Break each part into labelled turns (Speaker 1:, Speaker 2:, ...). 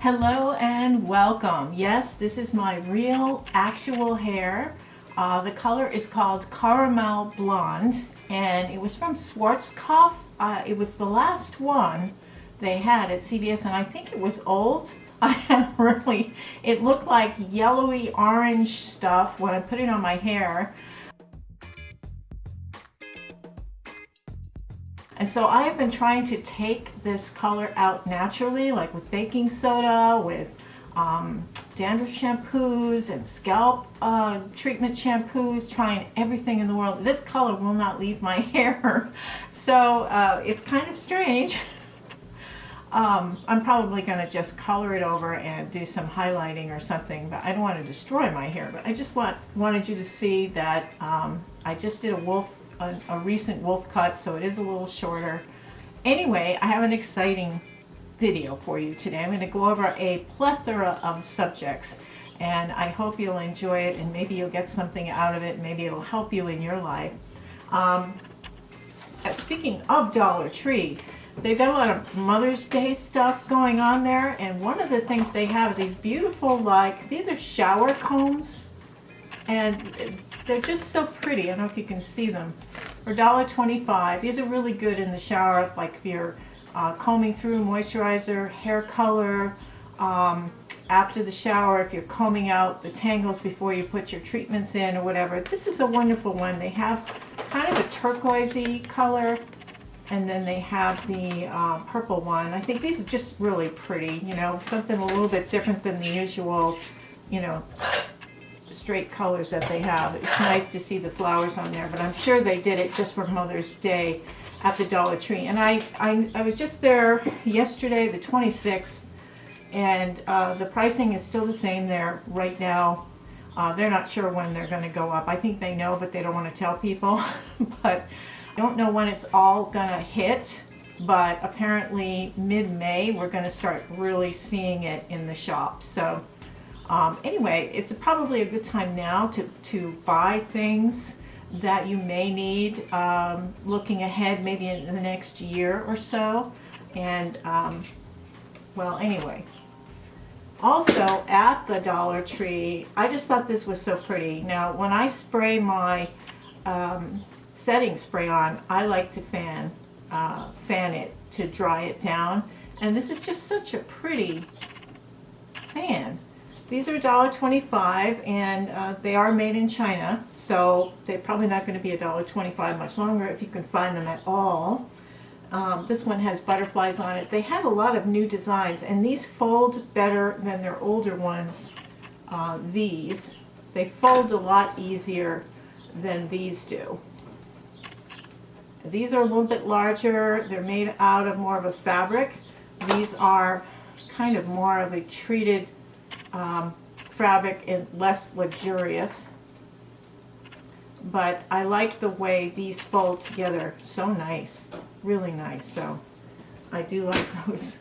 Speaker 1: Hello and welcome. Yes, this is my real actual hair. The color is called Caramel Blonde and it was from Schwarzkopf. It was the last one they had at CVS and I think it was old. It looked like yellowy orange stuff when I put it on my hair. And so I have been trying to take this color out naturally, like with baking soda, with dandruff shampoos and scalp treatment shampoos, trying everything in the world. This color will not leave my hair. So it's kind of strange. I'm probably going to just color it over and do some highlighting or something, but I don't want to destroy my hair. But I just wanted you to see that I just did a recent wolf cut, so it is a little shorter. Anyway, I have an exciting video for you today. I'm going to go over a plethora of subjects and I hope you'll enjoy it and maybe you'll get something out of it. Maybe it'll help you in your life. Speaking of Dollar Tree, they've got a lot of Mother's Day stuff going on there, and one of the things they have are these beautiful, these are shower combs, and they're just so pretty. I don't know if you can see them. For $1.25. These are really good in the shower, like if you're combing through moisturizer, hair color, after the shower, if you're combing out the tangles before you put your treatments in or whatever. This is a wonderful one. They have kind of a turquoisey color, and then they have the purple one. I think these are just really pretty, you know, something a little bit different than the usual, you know, straight colors that they have. It's nice to see the flowers on there, but I'm sure they did it just for Mother's Day at the Dollar Tree. And I was just there yesterday, the 26th, and the pricing is still the same there right now. They're not sure when they're going to go up. I think they know, but they don't want to tell people. But I don't know when it's all going to hit, but apparently mid-May we're going to start really seeing it in the shops. So anyway, it's probably a good time now to buy things that you may need looking ahead, maybe in the next year or so. And well, anyway, also at the Dollar Tree, I just thought this was so pretty. Now when I spray my setting spray on, I like to fan it to dry it down, and this is just such a pretty fan. These are $1.25 and they are made in China, so they're probably not going to be $1.25 much longer if you can find them at all. This one has butterflies on it. They have a lot of new designs, and these fold better than their older ones. They fold a lot easier than these do. These are a little bit larger. They're made out of more of a fabric. These are kind of more of a treated fabric and less luxurious. But I like the way these fold together. So nice. Really nice. So I do like those.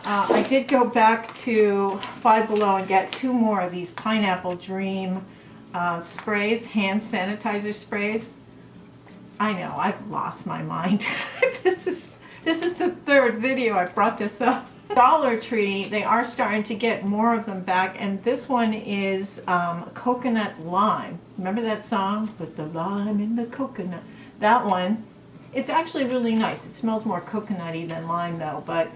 Speaker 1: I did go back to Five Below and get 2 more of these Pineapple Dream sprays, hand sanitizer sprays. I know, I've lost my mind. This is the 3rd video I brought this up. Dollar Tree, they are starting to get more of them back, and this one is coconut lime. Remember that song? Put the lime in the coconut. That one. It's actually really nice. It smells more coconutty than lime though, but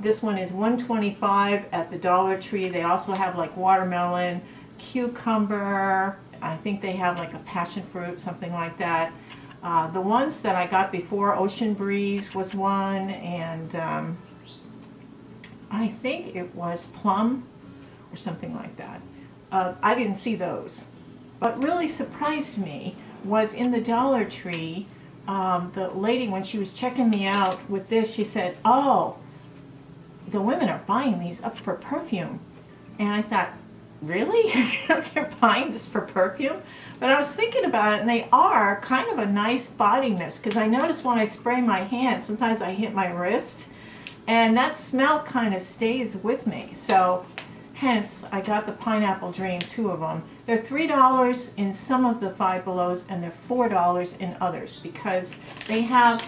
Speaker 1: this one is $1.25 at the Dollar Tree. They also have like watermelon, cucumber, I think they have like a passion fruit, something like that. The ones that I got before, Ocean Breeze was one, and I think it was plum or something like that. I didn't see those. What really surprised me was in the Dollar Tree, the lady, when she was checking me out with this, she said, "Oh, the women are buying these up for perfume." And I thought, really? You're buying this for perfume? But I was thinking about it, and they are kind of a nice body mist, because I notice when I spray my hand, sometimes I hit my wrist, and that smell kind of stays with me. So hence I got the Pineapple Dream, 2 of them. They're $3 in some of the Five Belows, and they're $4 in others, because they have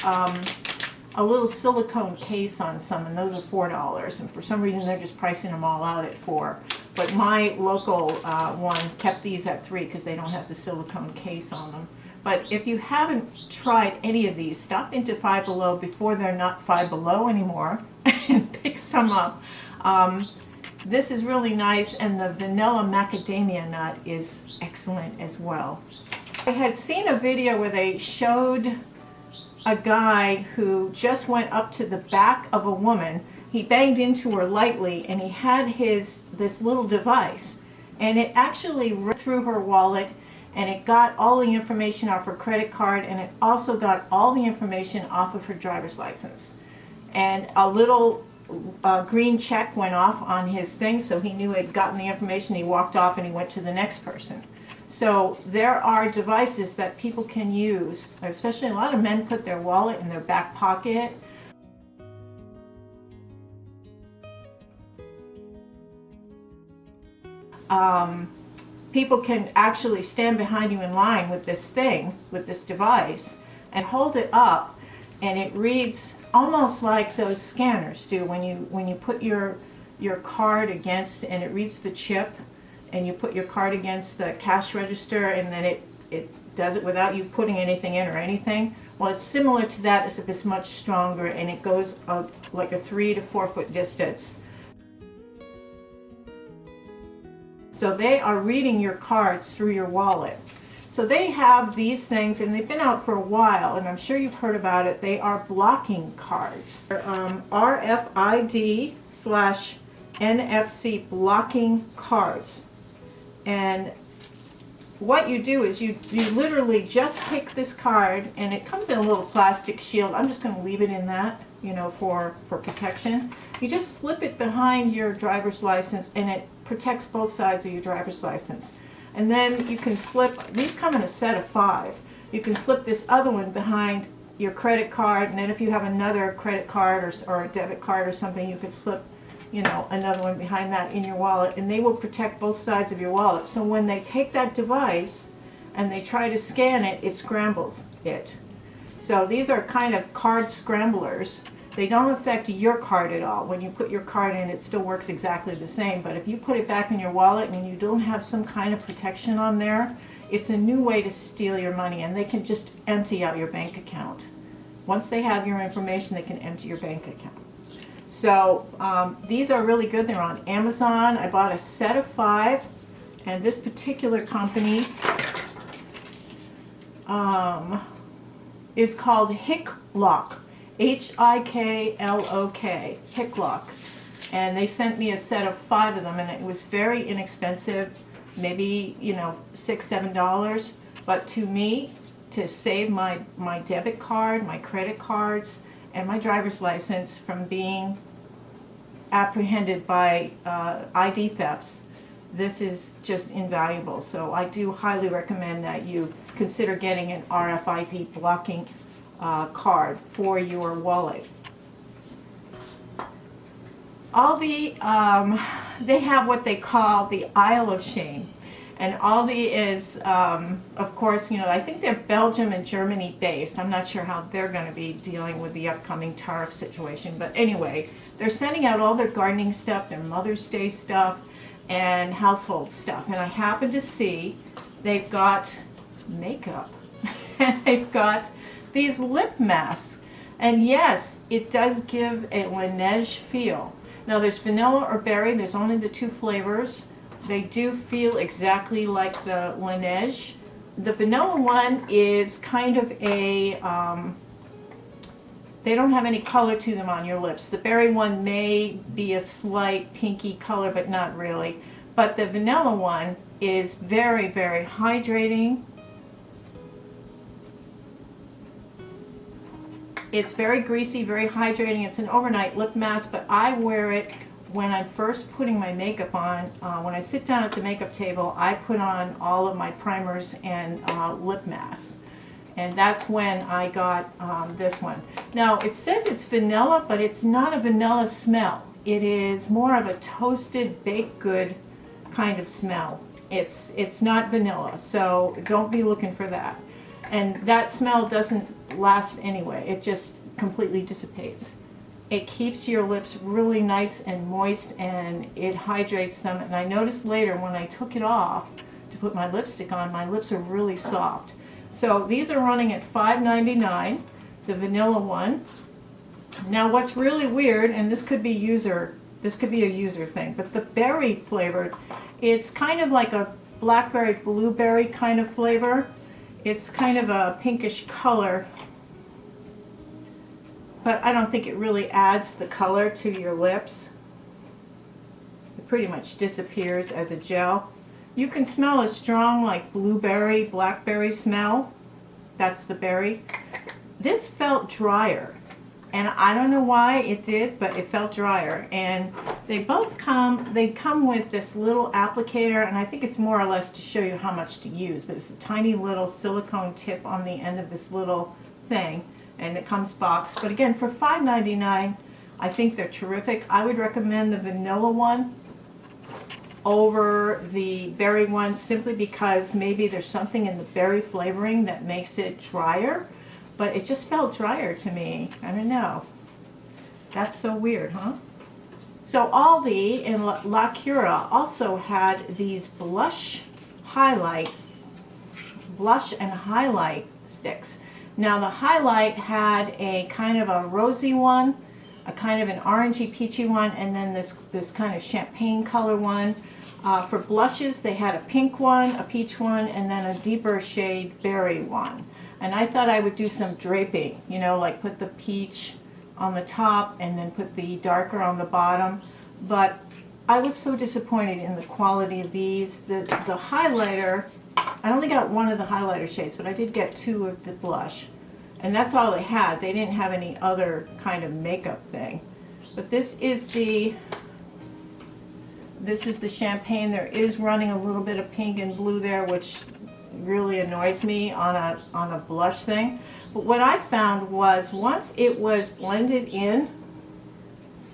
Speaker 1: a little silicone case on some, and those are $4. And for some reason, they're just pricing them all out at $4. But my local one kept these at $3 because they don't have the silicone case on them. But if you haven't tried any of these, stop into Five Below before they're not Five Below anymore and pick some up. This is really nice, and the vanilla macadamia nut is excellent as well. I had seen a video where they showed a guy who just went up to the back of a woman. He banged into her lightly, and he had this little device, and it actually ripped through her wallet, and it got all the information off her credit card, and it also got all the information off of her driver's license. And a little green check went off on his thing, so he knew he'd gotten the information. He walked off and he went to the next person. So there are devices that people can use, especially a lot of men put their wallet in their back pocket. People can actually stand behind you in line with this thing, with this device, and hold it up, and it reads almost like those scanners do when you put your card against, and it reads the chip, and you put your card against the cash register, and then it does it without you putting anything in or anything. Well, it's similar to that, except it's much stronger, and it goes like a 3 to 4 foot distance. So they are reading your cards through your wallet. So they have these things, and they've been out for a while, and I'm sure you've heard about it. They are blocking cards. They're, RFID/NFC blocking cards. And what you do is you literally just take this card, and it comes in a little plastic shield. I'm just going to leave it in that, for protection. You just slip it behind your driver's license, and it protects both sides of your driver's license. And then you can slip, these come in a set of 5. You can slip this other one behind your credit card, and then if you have another credit card or a debit card or something, you could slip another one behind that in your wallet, and they will protect both sides of your wallet. So when they take that device and they try to scan it, it scrambles it. So these are kind of card scramblers. They don't affect your card at all. When you put your card in, it still works exactly the same. But if you put it back in your wallet and you don't have some kind of protection on there, it's a new way to steal your money, and they can just empty out your bank account. Once they have your information, they can empty your bank account. So these are really good. They're on Amazon. I bought a set of 5, and this particular company is called HICLOC. HIKLOK, HICLOC. And they sent me a set of 5 of them, and it was very inexpensive, maybe $6, $7. But to me, to save my debit card, my credit cards, and my driver's license from being apprehended by ID thefts, this is just invaluable. So I do highly recommend that you consider getting an RFID blocking card for your wallet. Aldi, they have what they call the Aisle of Shame. And Aldi is, of course, I think they're Belgium and Germany based. I'm not sure how they're going to be dealing with the upcoming tariff situation. But anyway, they're sending out all their gardening stuff, their Mother's Day stuff, and household stuff. And I happen to see they've got makeup. And they've got these lip masks. And yes, it does give a Laneige feel. Now there's vanilla or berry. There's only the 2 flavors. They do feel exactly like the Laneige. The vanilla one is kind of a, they don't have any color to them on your lips. The berry one may be a slight pinky color, but not really. But the vanilla one is very, very hydrating. It's very greasy, very hydrating. It's an overnight lip mask, but I wear it when I'm first putting my makeup on. When I sit down at the makeup table, I put on all of my primers and lip masks. And that's when I got this one. Now, it says it's vanilla, but it's not a vanilla smell. It is more of a toasted baked good kind of smell. It's not vanilla, so don't be looking for that. And that smell doesn't last anyway. It just completely dissipates. It keeps your lips really nice and moist, and it hydrates them. And I noticed later when I took it off to put my lipstick on, my lips are really soft. So these are running at $5.99, the vanilla one. Now what's really weird, and this could be a user thing, but the berry flavored, it's kind of like a blackberry blueberry kind of flavor. It's kind of a pinkish color, but I don't think it really adds the color to your lips. It pretty much disappears as a gel. You can smell a strong like blueberry, blackberry smell. That's the berry. This felt drier, and I don't know why it did, but it felt drier. And they come with this little applicator, and I think it's more or less to show you how much to use, but it's a tiny little silicone tip on the end of this little thing, and it comes boxed. But again, for $5.99, I think they're terrific. I would recommend the vanilla one over the berry one, simply because maybe there's something in the berry flavoring that makes it drier, but it just felt drier to me. I don't know. That's so weird, huh? So Aldi and La Cura also had these blush and highlight sticks. Now the highlight had a kind of a rosy one, a kind of an orangey peachy one, and then this kind of champagne color one. For blushes, they had a pink one, a peach one, and then a deeper shade berry one. And I thought I would do some draping, you know, like put the peach on the top and then put the darker on the bottom. But I was so disappointed in the quality of these. The highlighter, I only got one of the highlighter shades, but I did get two of the blush. And that's all they had. They didn't have any other kind of makeup thing. But this is the champagne. There is running a little bit of pink and blue there, which really annoys me on a blush thing. But what I found was once it was blended in,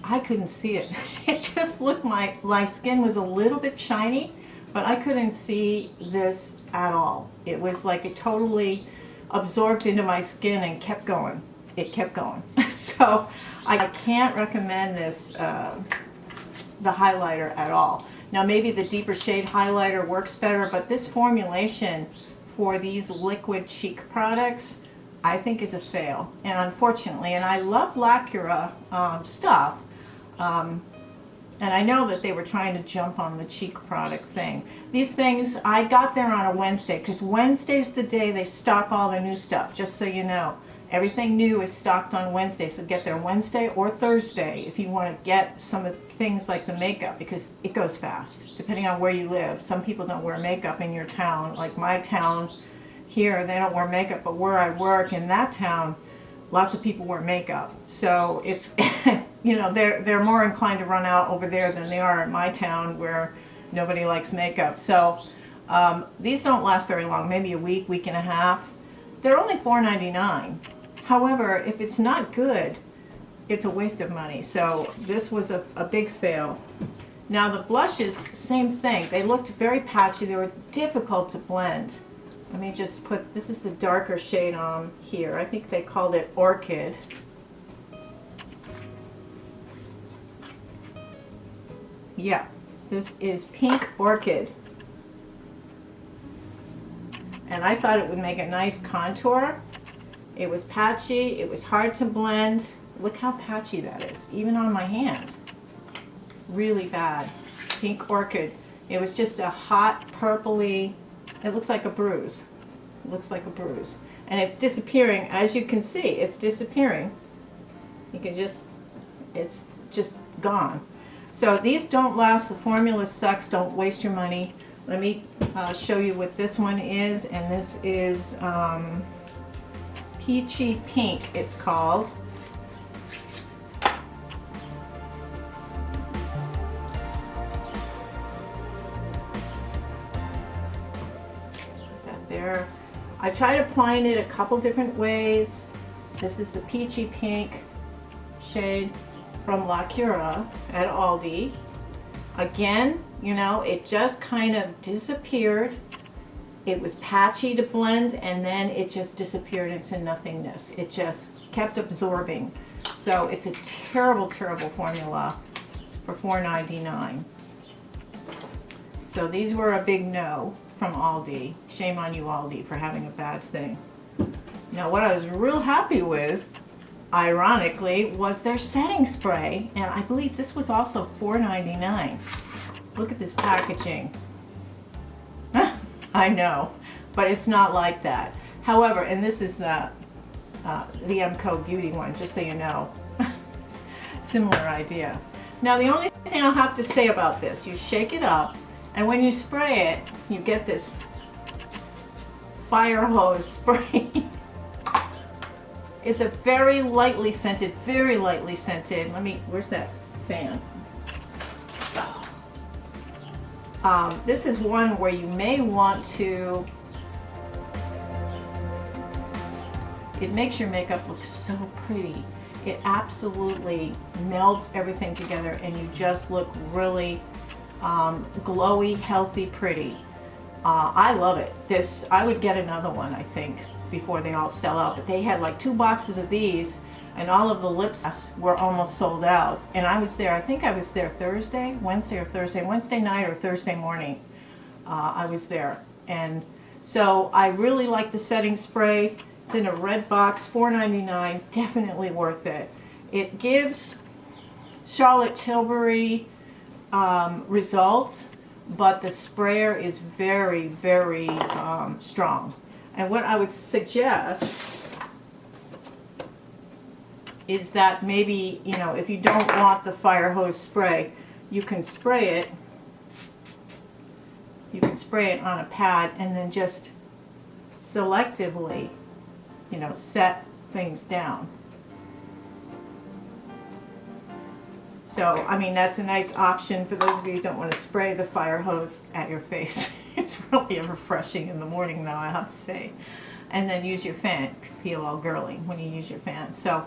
Speaker 1: I couldn't see it. It just looked, my skin was a little bit shiny, but I couldn't see this at all. It was like it totally absorbed into my skin and kept going. It kept going. So I can't recommend this, the highlighter at all. Now maybe the deeper shade highlighter works better, but this formulation for these liquid cheek products I think is a fail, and unfortunately, and I love La Cura stuff, and I know that they were trying to jump on the cheek product thing. These things, I got there on a Wednesday, because Wednesday's the day they stock all the new stuff, just so you know. Everything new is stocked on Wednesday, so get there Wednesday or Thursday if you want to get some of the things like the makeup, because it goes fast, depending on where you live. Some people don't wear makeup in your town, like my town here, they don't wear makeup, but where I work in that town, lots of people wear makeup. So it's, you know, they're more inclined to run out over there than they are in my town where nobody likes makeup. So these don't last very long, maybe a week, week and a half. They're only $4.99. However, if it's not good, it's a waste of money. So this was a big fail. Now the blushes, same thing. They looked very patchy. They were difficult to blend. Let me just put, this is the darker shade on here. I think they called it Orchid. Yeah, this is Pink Orchid. And I thought it would make a nice contour. It was patchy, it was hard to blend. Look how patchy that is, even on my hand. Really bad. Pink Orchid. It was just a hot purpley, it looks like a bruise. It looks like a bruise. And it's disappearing, as you can see, it's disappearing. You can just, it's just gone. So these don't last, the formula sucks, don't waste your money. Let me show you what this one is, and this is Peachy Pink, it's called. There. I tried applying it a couple different ways. This is the Peachy Pink shade from La Cura at Aldi. Again, you know, it just kind of disappeared it was patchy to blend, and then it just disappeared into nothingness. It just kept absorbing. So it's a terrible, terrible formula for $4.99. So these were a big no from Aldi. Shame on you, Aldi, for having a bad thing. Now what I was real happy with, ironically, was their setting spray, and I believe this was also $4.99. Look at this packaging. I know, but it's not like that. However, and this is the MCO Beauty one, just so you know. Similar idea. Now the only thing I'll have to say about this, you shake it up, and when you spray it, you get this fire hose spray. It's a very lightly scented, where's that fan? This is one where you may want to, it makes your makeup look so pretty. It absolutely melds everything together, and you just look really glowy, healthy, pretty. I love it. This, I would get another one, I think, before they all sell out. But they had like 2 boxes of these, and all of the lips were almost sold out. And I was there, I think I was there Wednesday night or Thursday morning. I was there. And so I really like the setting spray. It's in a red box, $4.99, definitely worth it. It gives Charlotte Tilbury results, but the sprayer is very, very strong. And what I would suggest is that maybe, you know, if you don't want the fire hose spray, you can spray it. You can spray it on a pad and then just selectively, you know, set things down. So, I mean, that's a nice option for those of you who don't want to spray the fire hose at your face. It's really refreshing in the morning, though, I have to say. And then use your fan. Feel all girly when you use your fan. So,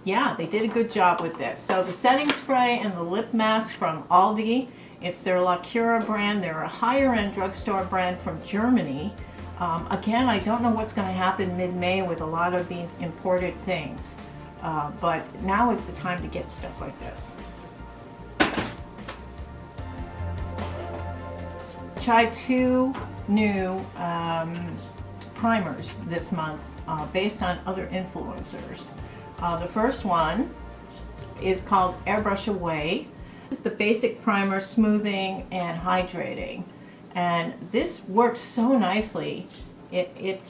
Speaker 1: yeah, they did a good job with this. So the setting spray and the lip mask from Aldi, it's their La Cura brand. They're a higher-end drugstore brand from Germany. Again, I don't know what's going to happen mid-May with a lot of these imported things. But now is the time to get stuff like this. Tried 2 new primers this month based on other influencers. The first one is called Airbrush Away. This is the basic primer, smoothing and hydrating. And this works so nicely. It's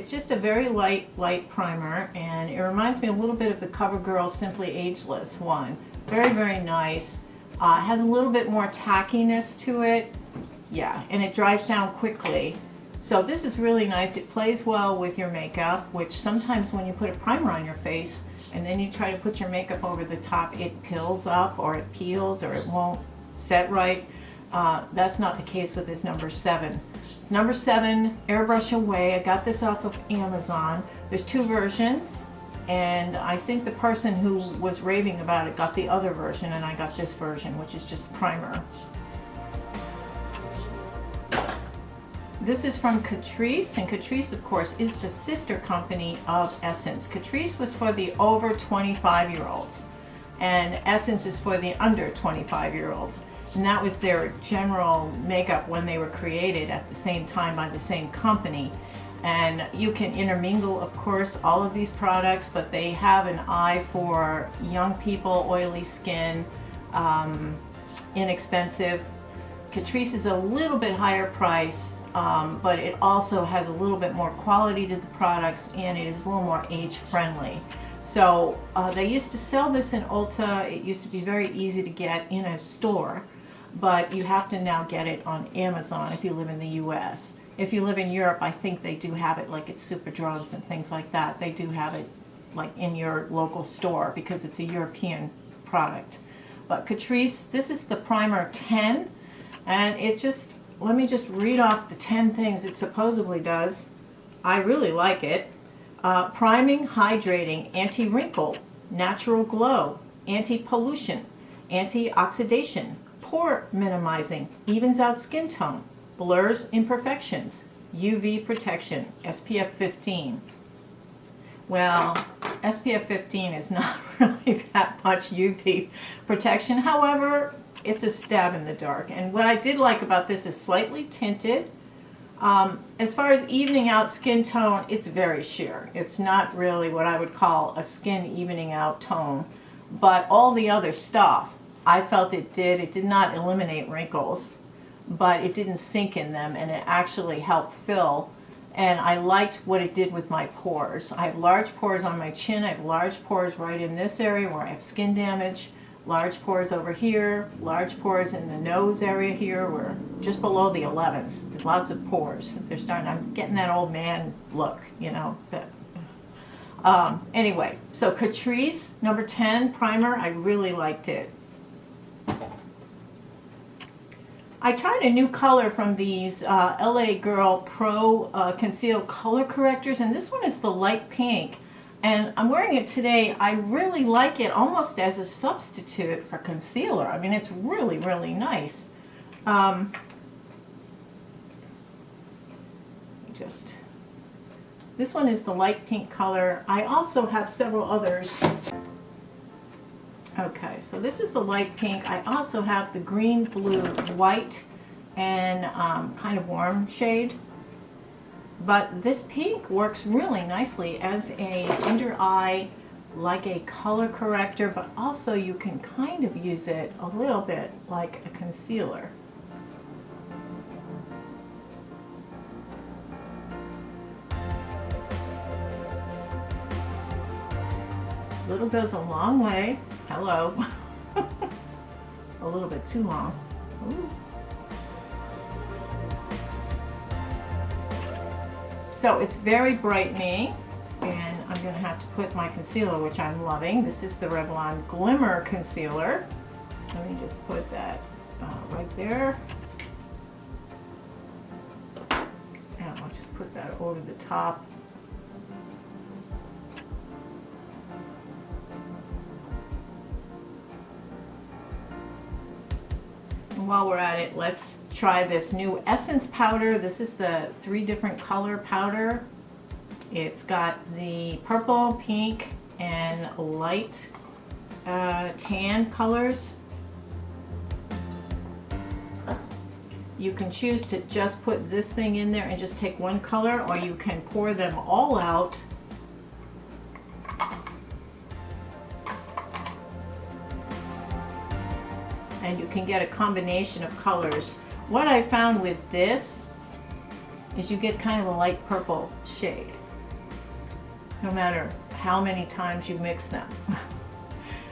Speaker 1: just a very light primer, and it reminds me a little bit of the CoverGirl Simply Ageless one. Very, very nice. Has a little bit more tackiness to it. Yeah, and it dries down quickly. So this is really nice. It plays well with your makeup, which sometimes when you put a primer on your face and then you try to put your makeup over the top, it pills up or it peels or it won't set right. That's not the case with this number 7. It's number 7, Airbrush Away. I got this off of Amazon. There's 2 versions, and I think the person who was raving about it got the other version, and I got this version, which is just primer. This is from Catrice, and Catrice, of course, is the sister company of Essence. Catrice was for the over 25-year-olds, and Essence is for the under 25-year-olds. And that was their general makeup when they were created at the same time by the same company. And you can intermingle, of course, all of these products, but they have an eye for young people, oily skin, inexpensive. Catrice is a little bit higher price, but it also has a little bit more quality to the products, and it is a little more age-friendly. So they used to sell this in Ulta. It used to be very easy to get in a store, but you have to now get it on Amazon if you live in the US. If you live in Europe, I think they do have it, like at Superdrugs and things like that. They do have it like in your local store because it's a European product. But Catrice, this is the primer 10, and it just, let me just read off the 10 things it supposedly does. I really like it. Priming, hydrating, anti-wrinkle, natural glow, anti-pollution, anti-oxidation, pore minimizing, evens out skin tone, blurs imperfections, UV protection, SPF 15. Well, SPF 15 is not really that much UV protection. However, it's a stab in the dark. And what I did like about this is slightly tinted. As far as evening out skin tone, it's very sheer. It's not really what I would call a skin evening out tone. But all the other stuff, I felt it did. It did not eliminate wrinkles, but it didn't sink in them, and it actually helped fill. And I liked what it did with my pores. I have large pores on my chin. I have large pores right in this area where I have skin damage. Large pores over here, large pores in the nose area here, where just below the 11s. There's lots of pores. They're starting. I'm getting that old man look, you know. Anyway, so Catrice number 10 primer. I really liked it. I tried a new color from these LA Girl Pro Conceal Color Correctors, and this one is the light pink. And I'm wearing it today. I really like it almost as a substitute for concealer. I mean, it's really, really nice. This one is the light pink color. I also have several others. Okay, so this is the light pink. I also have the green, blue, white, and kind of warm shade. But this pink works really nicely as a under eye, like a color corrector, but also you can kind of use it a little bit like a concealer. Little goes a long way. Hello. A little bit too long. Ooh. So it's very brightening, and I'm going to have to put my concealer, which I'm loving. This is the Revlon Glimmer Concealer. Let me just put that right there. And I'll just put that over the top. And while we're at it, let's try this new Essence powder. This is the 3 different color powder. It's got the purple, pink, and light tan colors. You can choose to just put this thing in there and just take one color, or you can pour them all out. And you can get a combination of colors. What I found with this is you get kind of a light purple shade, no matter how many times you mix them.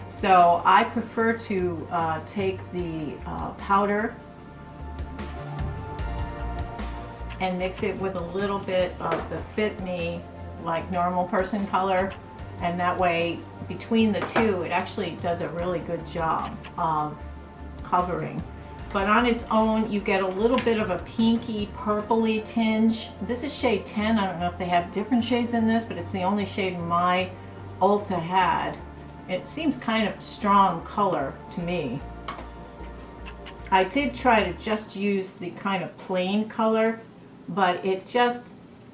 Speaker 1: So I prefer to take the powder and mix it with a little bit of the Fit Me, like normal person color, and that way between the two it actually does a really good job of covering. But on its own you get a little bit of a pinky purpley tinge. This is shade 10. I don't know if they have different shades in this, but it's the only shade my Ulta had. It seems kind of strong color to me. I did try to just use the kind of plain color, but it's a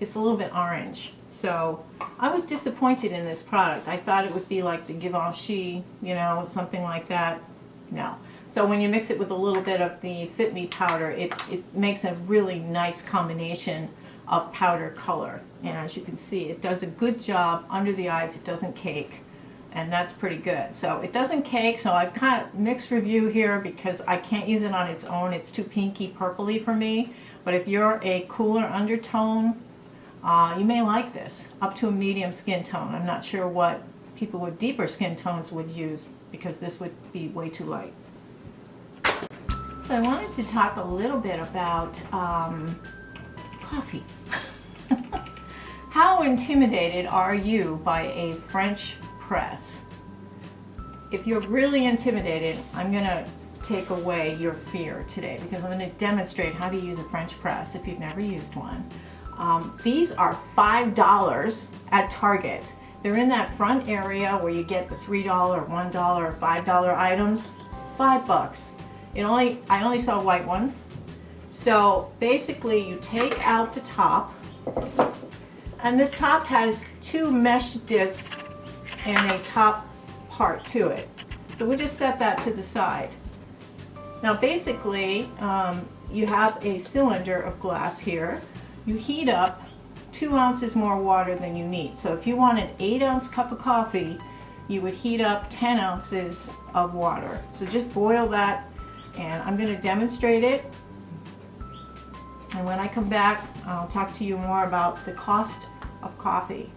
Speaker 1: little bit orange. So I was disappointed in this product. I thought it would be like the Givenchy, you know, something like that. No. So when you mix it with a little bit of the Fit Me powder, it makes a really nice combination of powder color. And as you can see, it does a good job under the eyes. It doesn't cake, and that's pretty good. So it doesn't cake, so I've kind of mixed review here because I can't use it on its own. It's too pinky purpley for me. But if you're a cooler undertone, you may like this, up to a medium skin tone. I'm not sure what people with deeper skin tones would use, because this would be way too light. So I wanted to talk a little bit about coffee. How intimidated are you by a French press? If you're really intimidated, I'm going to take away your fear today, because I'm going to demonstrate how to use a French press if you've never used one. These are $5 at Target. They're in that front area where you get the $3, $1, or $5 items. $5. I only saw white ones, So basically you take out the top, and this top has two mesh discs and a top part to it. So we'll just set that to the side. Now basically you have a cylinder of glass here. You heat up 2 ounces more water than you need. So if you want an 8-ounce cup of coffee, you would heat up 10 ounces of water. So just boil that, and I'm going to demonstrate it. And when I come back, I'll talk to you more about the cost of coffee.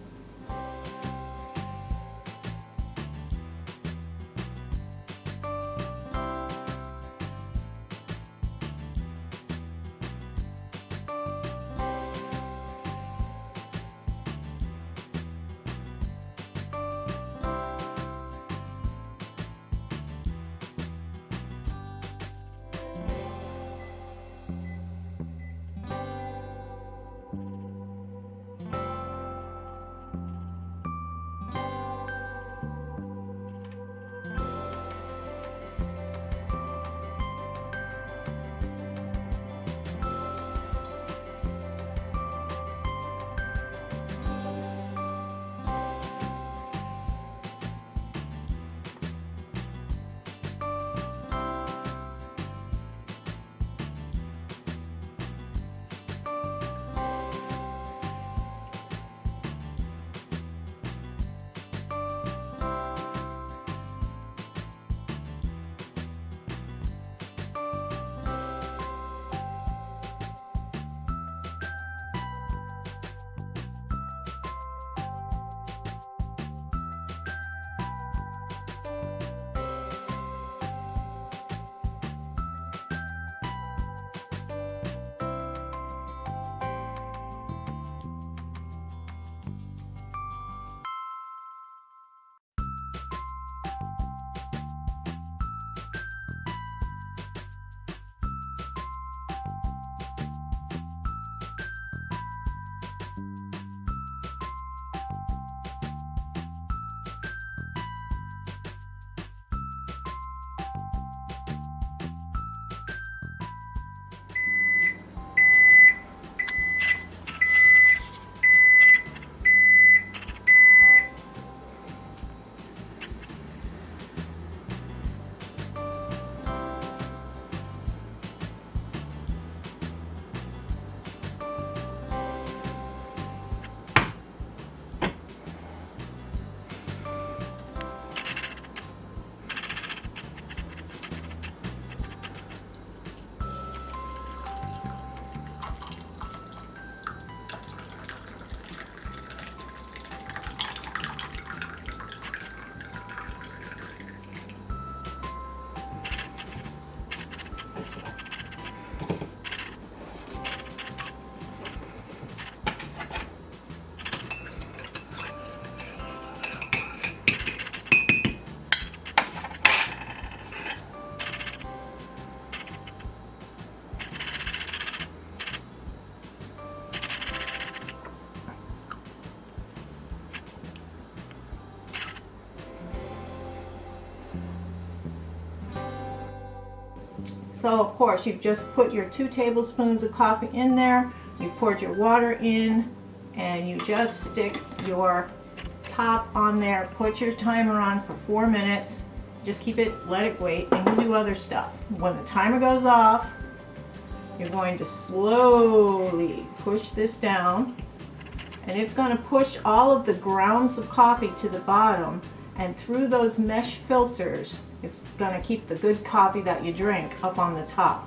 Speaker 1: So of course you've just put your 2 tablespoons of coffee in there, you poured your water in, and you just stick your top on there, put your timer on for 4 minutes, just keep it, let it wait, and you do other stuff. When the timer goes off, you're going to slowly push this down, and it's going to push all of the grounds of coffee to the bottom, and through those mesh filters it's going to keep the good coffee that you drink up on the top.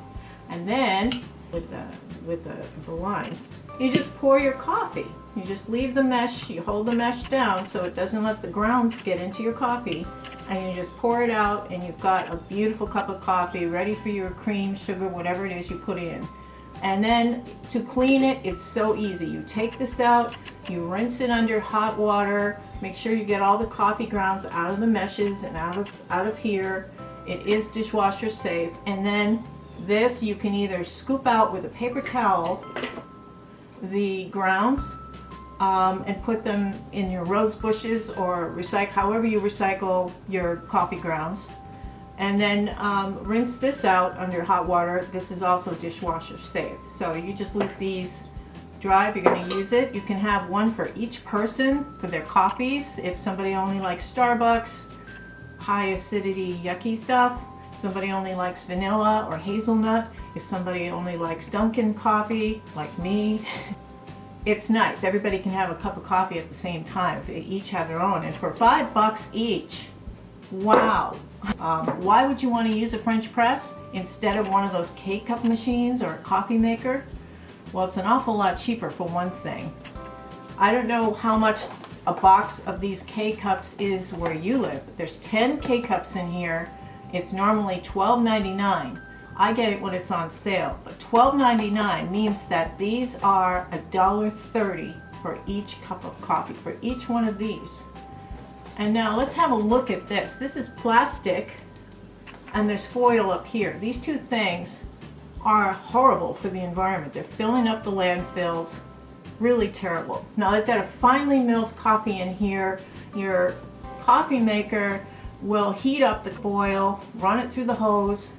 Speaker 1: And then with the lines, you just pour your coffee. You just leave the mesh, you hold the mesh down so it doesn't let the grounds get into your coffee, and you just pour it out, and you've got a beautiful cup of coffee ready for your cream, sugar, whatever it is you put in. And then to clean it, it's so easy. You take this out, you rinse it under hot water, make sure you get all the coffee grounds out of the meshes and out of here. It is dishwasher safe. And then this you can either scoop out with a paper towel the grounds and put them in your rose bushes, or recycle however you recycle your coffee grounds. And then rinse this out under hot water. This is also dishwasher safe. So you just let these dry if you're going to use it. You can have one for each person for their coffees. If somebody only likes Starbucks, high acidity, yucky stuff. Somebody only likes vanilla or hazelnut. If somebody only likes Dunkin' coffee, like me. It's nice. Everybody can have a cup of coffee at the same time. They each have their own. And for $5 each, wow. Why would you want to use a French press instead of one of those K-cup machines or a coffee maker? Well, it's an awful lot cheaper for one thing. I don't know how much a box of these K-cups is where you live. There's 10 K-cups in here. It's normally $12.99. I get it when it's on sale, but $12.99 means that these are $1.30 for each cup of coffee, for each one of these. And now let's have a look at this. This is plastic and there's foil up here. These two things are horrible for the environment. They're filling up the landfills. Really terrible. Now they've got a finely milled coffee in here. Your coffee maker will heat up the foil, run it through the hose,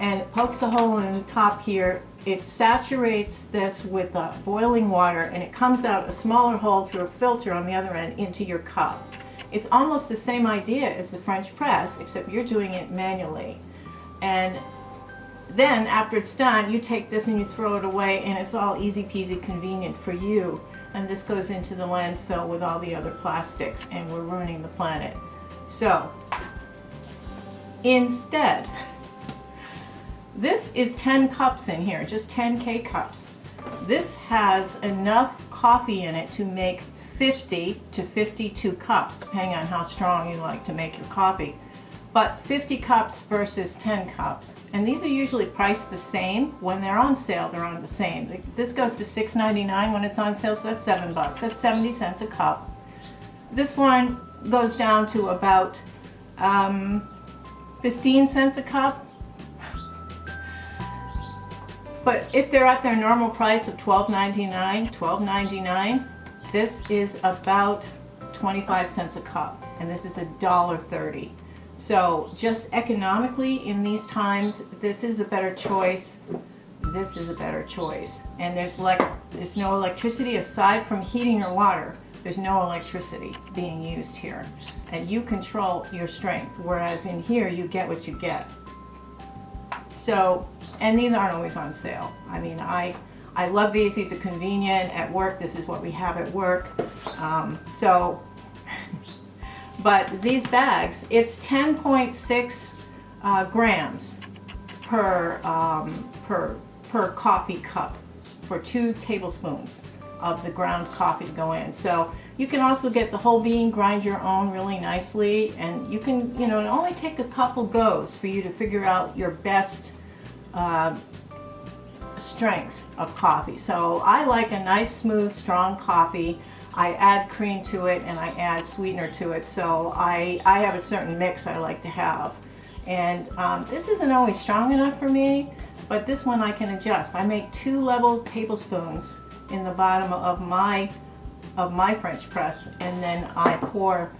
Speaker 1: and it pokes a hole in the top here. It saturates this with boiling water, and it comes out a smaller hole through a filter on the other end into your cup. It's almost the same idea as the French press, except you're doing it manually. And then after it's done, you take this and you throw it away, and it's all easy peasy convenient for you. And this goes into the landfill with all the other plastics, and we're ruining the planet. So instead, this is 10 cups in here, just 10 K-cups. This has enough coffee in it to make 50 to 52 cups, depending on how strong you like to make your coffee. But 50 cups versus 10 cups. And these are usually priced the same. When they're on sale, they're on the same. This goes to $6.99 when it's on sale, so that's $7. That's 70 cents a cup. This one goes down to about 15 cents a cup. But if they're at their normal price of $12.99, this is about 25 cents a cup, and this is $1.30. So just economically in these times, this is a better choice. This is a better choice. And there's no electricity aside from heating your water. There's no electricity being used here. And you control your strength, whereas in here you get what you get. So, and these aren't always on sale. I mean, I love these. These are convenient at work. This is what we have at work. But these bags, it's 10.6 grams per coffee cup for 2 tablespoons of the ground coffee to go in. So you can also get the whole bean, grind your own really nicely, and you can, it only take a couple goes for you to figure out your best strength of coffee. So I like a nice, smooth, strong coffee. I add cream to it and I add sweetener to it. So I have a certain mix I like to have. And this isn't always strong enough for me, but this one I can adjust. I make 2 level tablespoons in the bottom of my French press, and then I pour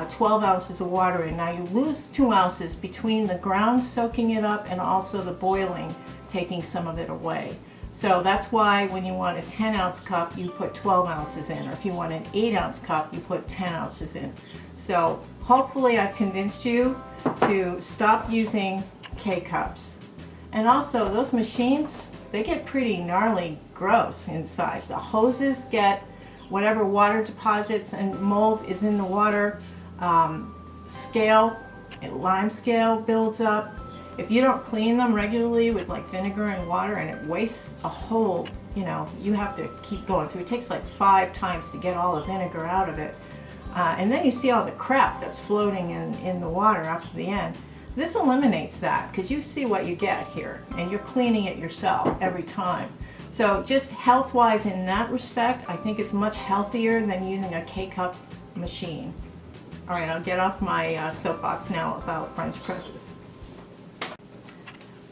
Speaker 1: 12 ounces of water in. Now you lose 2 ounces between the ground soaking it up and also the boiling taking some of it away. So that's why when you want a 10-ounce cup, you put 12 ounces in, or if you want an 8-ounce cup, you put 10 ounces in. So hopefully I've convinced you to stop using K-cups. And also those machines, they get pretty gnarly gross inside. The hoses get whatever water deposits and mold is in the water. Lime scale builds up. If you don't clean them regularly with like vinegar and water, and it wastes a whole, you have to keep going through. It takes like 5 times to get all the vinegar out of it. And then you see all the crap that's floating in the water up to the end. This eliminates that because you see what you get here, and you're cleaning it yourself every time. So just health-wise in that respect, I think it's much healthier than using a K-cup machine. All right, I'll get off my soapbox now about French presses.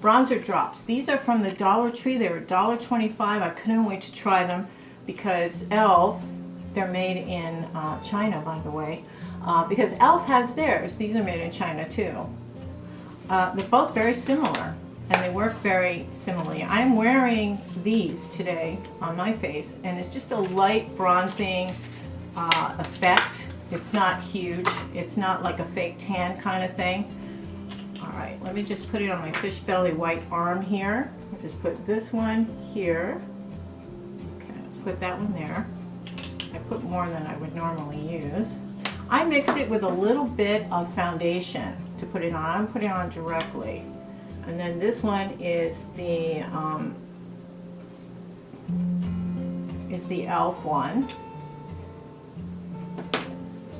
Speaker 1: Bronzer drops. These are from the Dollar Tree. They were $1.25. I couldn't wait to try them because e.l.f., they're made in China, by the way, because e.l.f. has theirs. These are made in China too. They're both very similar, and they work very similarly. I'm wearing these today on my face, and it's just a light bronzing effect. It's not huge. It's not like a fake tan kind of thing. All right, let me just put it on my fish belly white arm here. I'll just put this one here. Okay, let's put that one there. I put more than I would normally use. I mix it with a little bit of foundation to put it on. I'm putting it on directly. And then this one is the e.l.f. one.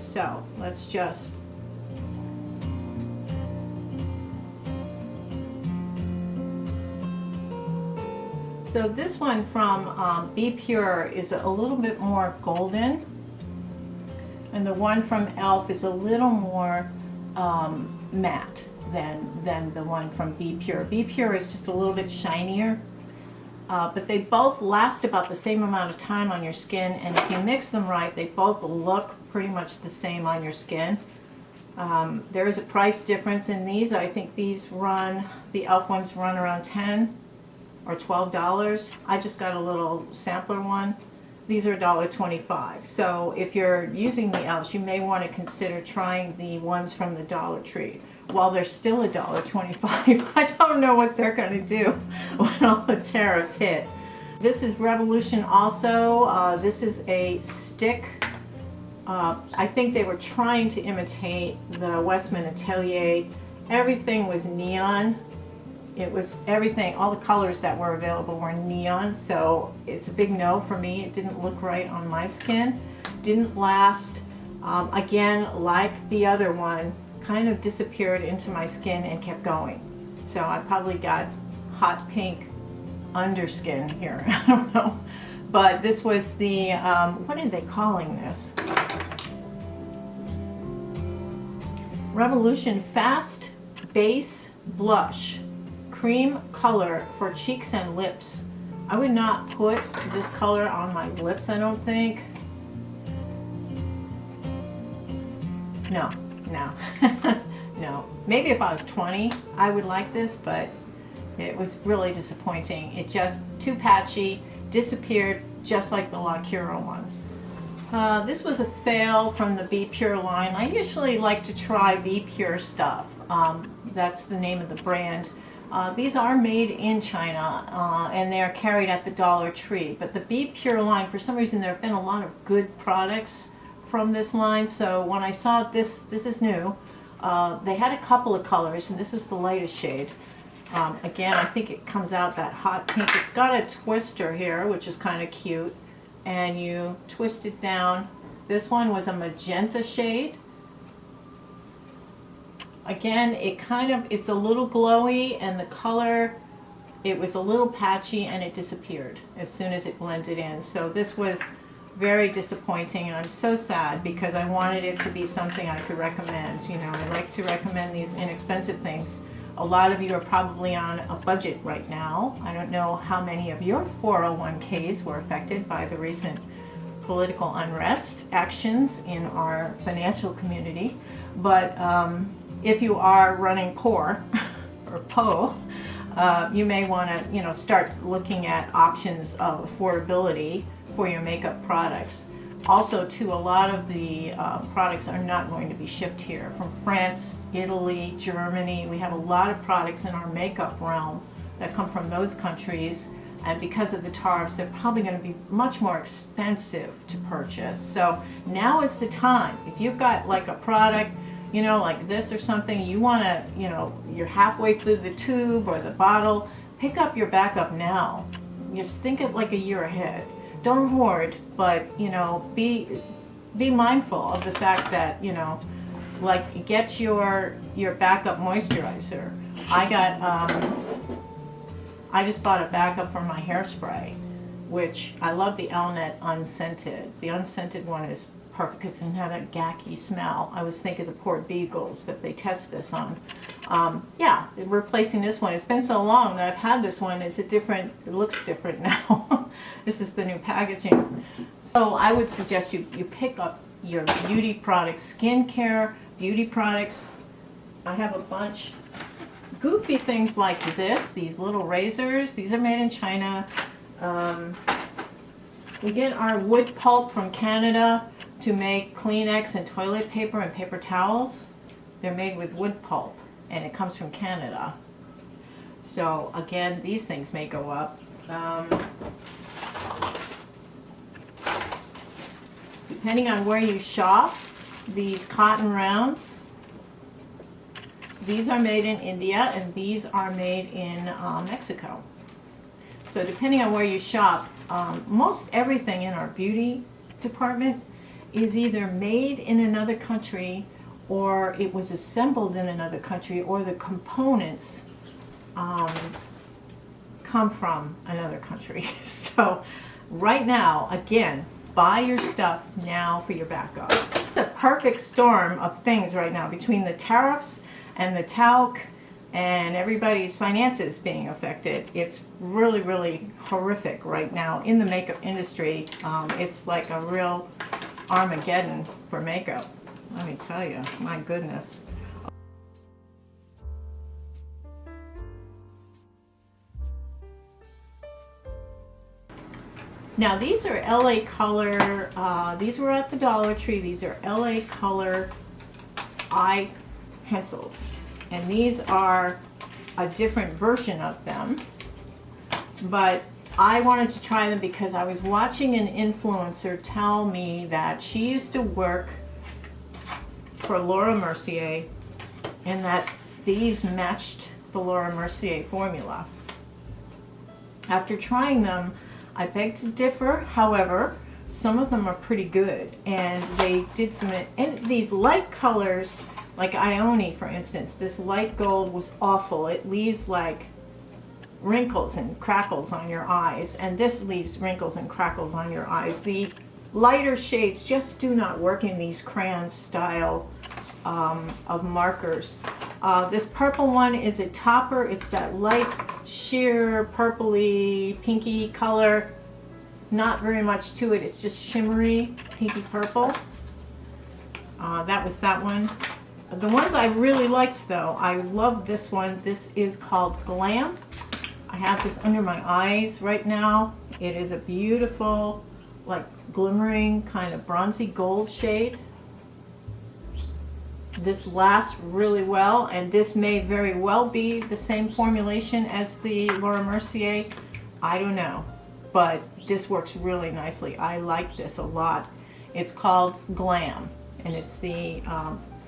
Speaker 1: So let's just so this one from Be Pure is a little bit more golden, and the one from e.l.f. is a little more matte than the one from Be Pure. Be Pure is just a little bit shinier, but they both last about the same amount of time on your skin, and if you mix them right, they both look pretty much the same on your skin. There is a price difference in these. I think these run, the e.l.f. ones run around $10 or $12. I just got a little sampler one. These are $1.25. So if you're using the e.l.f.'s, you may want to consider trying the ones from the Dollar Tree. While they're still $1.25, I don't know what they're going to do when all the tariffs hit. This is Revolution also. This is a stick. I think they were trying to imitate the Westman Atelier. Everything was neon. It was everything, all the colors that were available were neon, so it's a big no for me. It didn't look right on my skin. Didn't last. Again, like the other one, kind of disappeared into my skin and kept going. So I probably got hot pink underskin here. I don't know. But this was the, what are they calling this? Revolution Fast Base Blush. Cream color for cheeks and lips. I would not put this color on my lips, I don't think. No. No. Maybe if I was 20, I would like this, but it was really disappointing. It just, too patchy, disappeared just like the La Cura ones. This was a fail from the Be Pure line. I usually like to try Be Pure stuff. That's the name of the brand. These are made in China, and they are carried at the Dollar Tree. But the Be Pure line, for some reason, there have been a lot of good products from this line. So when I saw this is new. They had a couple of colors, and this is the lightest shade. Again, I think it comes out that hot pink. It's got a twister here, which is kind of cute, and you twist it down. This one was a magenta shade. Again, it's a little glowy, and the color, it was a little patchy, and it disappeared as soon as it blended in. So this was very disappointing, and I'm so sad because I wanted it to be something I could recommend. You know, I like to recommend these inexpensive things. A lot of you are probably on a budget right now. I don't know how many of your 401ks were affected by the recent political unrest actions in our financial community, but if you are running poor or PO, you may want to, start looking at options of affordability for your makeup products. Also, too, a lot of the products are not going to be shipped here. From France, Italy, Germany, we have a lot of products in our makeup realm that come from those countries, and because of the tariffs, they're probably going to be much more expensive to purchase. So now is the time. If you've got like a product, like this or something, you want to, you're halfway through the tube or the bottle, pick up your backup now. Just think of like a year ahead. Don't hoard, but, be mindful of the fact that, like get your backup moisturizer. I just bought a backup for my hairspray, which I love the Elnet unscented. The unscented one is perfect because it doesn't have that gacky smell. I was thinking of the poor beagles that they test this on. Yeah, replacing this one. It's been so long that I've had this one. It looks different now. This is the new packaging. So I would suggest you pick up your beauty products, skincare, beauty products. I have a bunch goofy things like this, these little razors. These are made in China. We get our wood pulp from Canada to make Kleenex and toilet paper and paper towels. They're made with wood pulp, and it comes from Canada. So again, these things may go up. Depending on where you shop, these cotton rounds, these are made in India and these are made in Mexico. So depending on where you shop, most everything in our beauty department is either made in another country, or it was assembled in another country, or the components come from another country. So right now, again, buy your stuff now for your backup. The perfect storm of things right now between the tariffs and the talc and everybody's finances being affected. It's really, really horrific right now in the makeup industry. It's like a real Armageddon for makeup. Let me tell you, my goodness. Now these are LA Color, these were at the Dollar Tree. These are LA Color eye pencils. And these are a different version of them. But I wanted to try them because I was watching an influencer tell me that she used to work for Laura Mercier and that these matched the Laura Mercier formula. After trying them, I beg to differ. However, some of them are pretty good, and they did some, and these light colors, like Ione for instance, this light gold was awful. It leaves like wrinkles and crackles on your eyes, and this leaves wrinkles and crackles on your eyes. The lighter shades just do not work in these crayon style of markers. This purple one is a topper. It's that light sheer purpley pinky color. Not very much to it. It's just shimmery pinky purple. That was that one. The ones I really liked though, I love this one. This is called Glam. I have this under my eyes right now. It is a beautiful, like glimmering kind of bronzy gold shade. This lasts really well, and this may very well be the same formulation as the Laura Mercier. I don't know, but this works really nicely. I like this a lot. It's called Glam, and it's the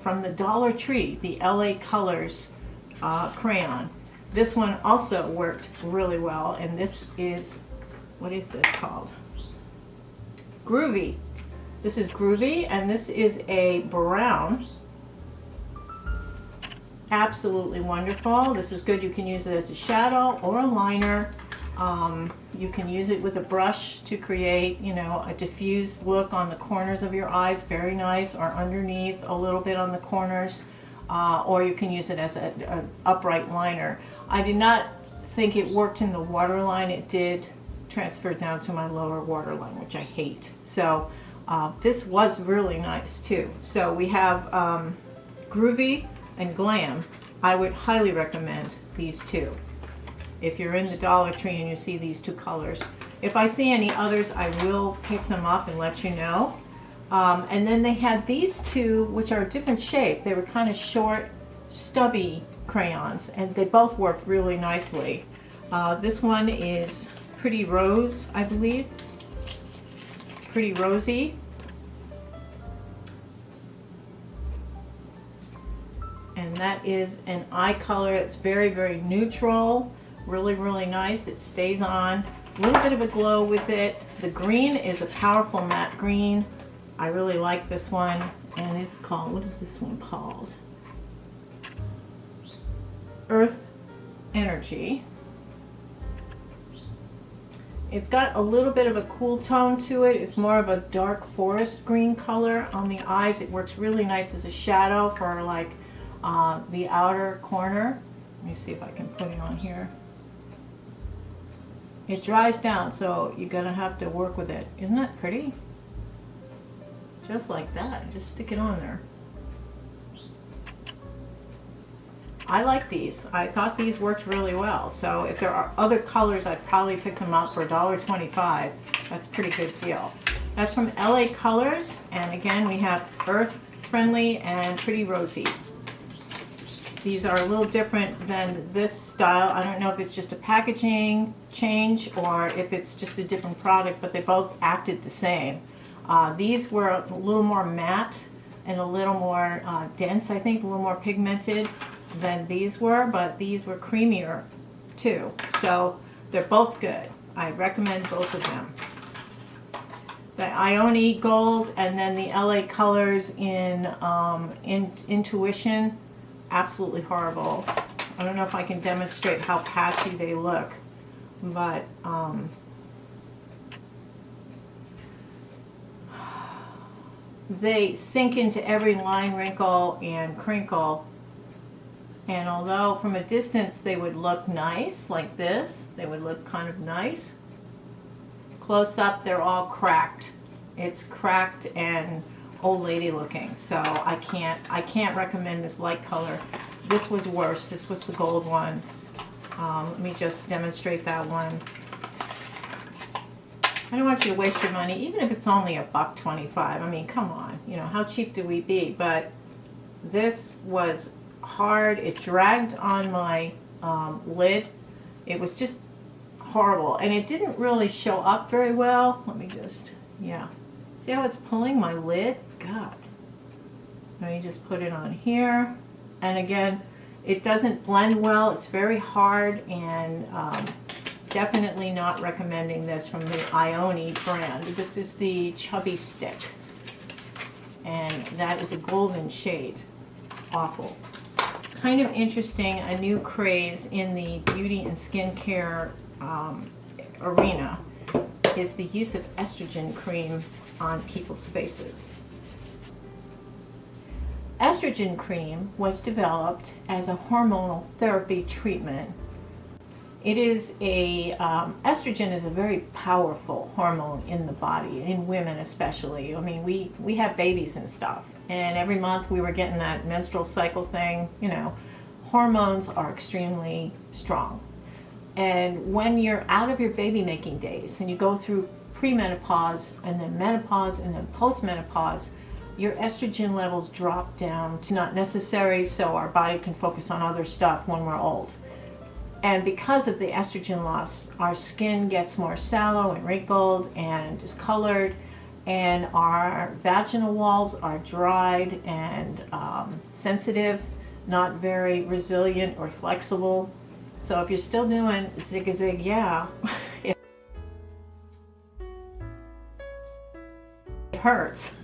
Speaker 1: from the Dollar Tree, the LA Colors crayon. This one also worked really well, and this is, what is this called? Groovy. This is Groovy, and this is a brown. Absolutely wonderful. This is good. You can use it as a shadow or a liner. You can use it with a brush to create, you know, a diffused look on the corners of your eyes. Very nice. Or underneath a little bit on the corners. Or you can use it as an upright liner. I did not think it worked in the waterline. It did transfer down to my lower waterline, which I hate. So this was really nice too. So we have Groovy and Glam. I would highly recommend these two if you're in the Dollar Tree and you see these two colors. If I see any others, I will pick them up and let you know. And then they had these two, which are a different shape. They were kind of short, stubby crayons, and they both worked really nicely. This one is Pretty Rose, I believe. Pretty Rosy. And that is an eye color. It's very, very neutral. Really, really nice. It stays on. A little bit of a glow with it. The green is a powerful matte green. I really like this one. And it's called, what is this one called? Earth Energy. It's got a little bit of a cool tone to it. It's more of a dark forest green color on the eyes. It works really nice as a shadow for like the outer corner. Let me see if I can put it on here. It dries down, so you're gonna have to work with it. Isn't that pretty? Just like that, just stick it on there. I like these. I thought these worked really well. So if there are other colors, I'd probably pick them up for $1.25. That's a pretty good deal. That's from LA Colors, and again we have Earth Friendly and Pretty Rosy. These are a little different than this style. I don't know if it's just a packaging change or if it's just a different product, but they both acted the same. These were a little more matte and a little more dense, I think, a little more pigmented than these were, but these were creamier too. So they're both good. I recommend both of them. The Ione Gold and then the LA Colors in Intuition, absolutely horrible. I don't know if I can demonstrate how patchy they look, but they sink into every line, wrinkle, and crinkle. And although from a distance they would look nice, like this, they would look kind of nice, close up they're all cracked. It's cracked and old lady looking. So I can't recommend this light color. This was worse. This was the gold one. Let me just demonstrate that one. I don't want you to waste your money, even if it's only $1.25. I mean, come on, you know, how cheap do we be? But this was hard. It dragged on my lid. It was just horrible, and it didn't really show up very well. Let me just, yeah. See how it's pulling my lid? God. Let me just put it on here. And again, it doesn't blend well. It's very hard, and definitely not recommending this from the Ione brand. This is the Chubby Stick, and that is a golden shade. Awful. Kind of interesting, a new craze in the beauty and skincare arena is the use of estrogen cream on people's faces. Estrogen cream was developed as a hormonal therapy treatment. It is a, estrogen is a very powerful hormone in the body, in women especially. I mean, we have babies and stuff, and every month we were getting that menstrual cycle thing, you know. Hormones are extremely strong. And when you're out of your baby making days and you go through premenopause and then menopause and then postmenopause, your estrogen levels drop down. It's not necessary, so our body can focus on other stuff when we're old. And because of the estrogen loss, our skin gets more sallow and wrinkled and discolored, and our vaginal walls are dried and sensitive, not very resilient or flexible. So if you're still doing zig-a-zig, yeah, it hurts.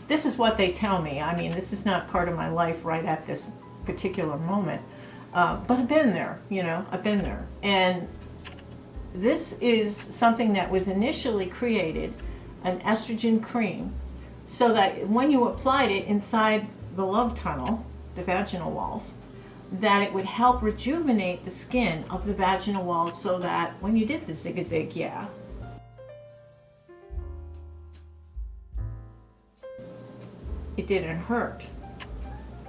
Speaker 1: This is what they tell me. I mean, this is not part of my life right at this particular moment. But I've been there, you know, I've been there. And this is something that was initially created, an estrogen cream, so that when you applied it inside the love tunnel, the vaginal walls, that it would help rejuvenate the skin of the vaginal walls so that when you did the zig-a-zig, yeah, it didn't hurt.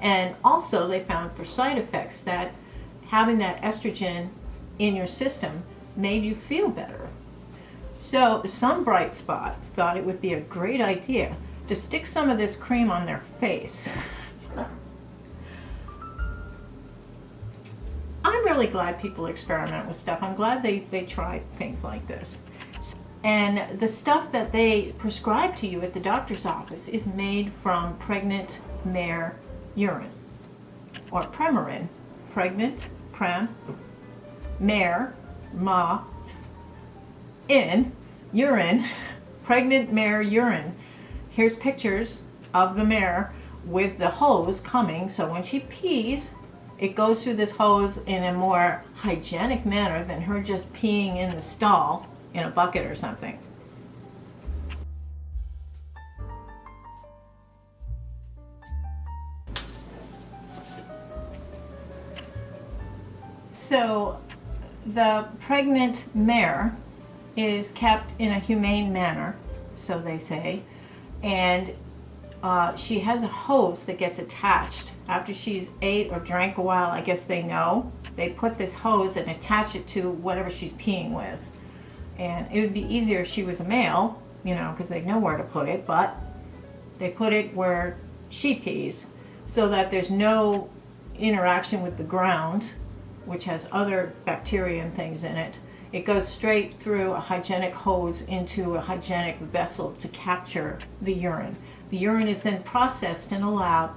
Speaker 1: And also they found for side effects that having that estrogen in your system made you feel better. So some bright spot thought it would be a great idea to stick some of this cream on their face. I'm really glad people experiment with stuff. I'm glad they try things like this. And the stuff that they prescribe to you at the doctor's office is made from pregnant mare urine, or premarin. Pregnant, prem, mare, ma, in, urine, pregnant mare urine. Here's pictures of the mare with the hose coming, so when she pees, it goes through this hose in a more hygienic manner than her just peeing in the stall in a bucket or something. So the pregnant mare is kept in a humane manner, so they say, and she has a hose that gets attached after she's ate or drank a while. I guess they know. They put this hose and attach it to whatever she's peeing with. And it would be easier if she was a male, you know, because they know where to put it, but they put it where she pees so that there's no interaction with the ground, which has other bacteria and things in it. It goes straight through a hygienic hose into a hygienic vessel to capture the urine. The urine is then processed in a lab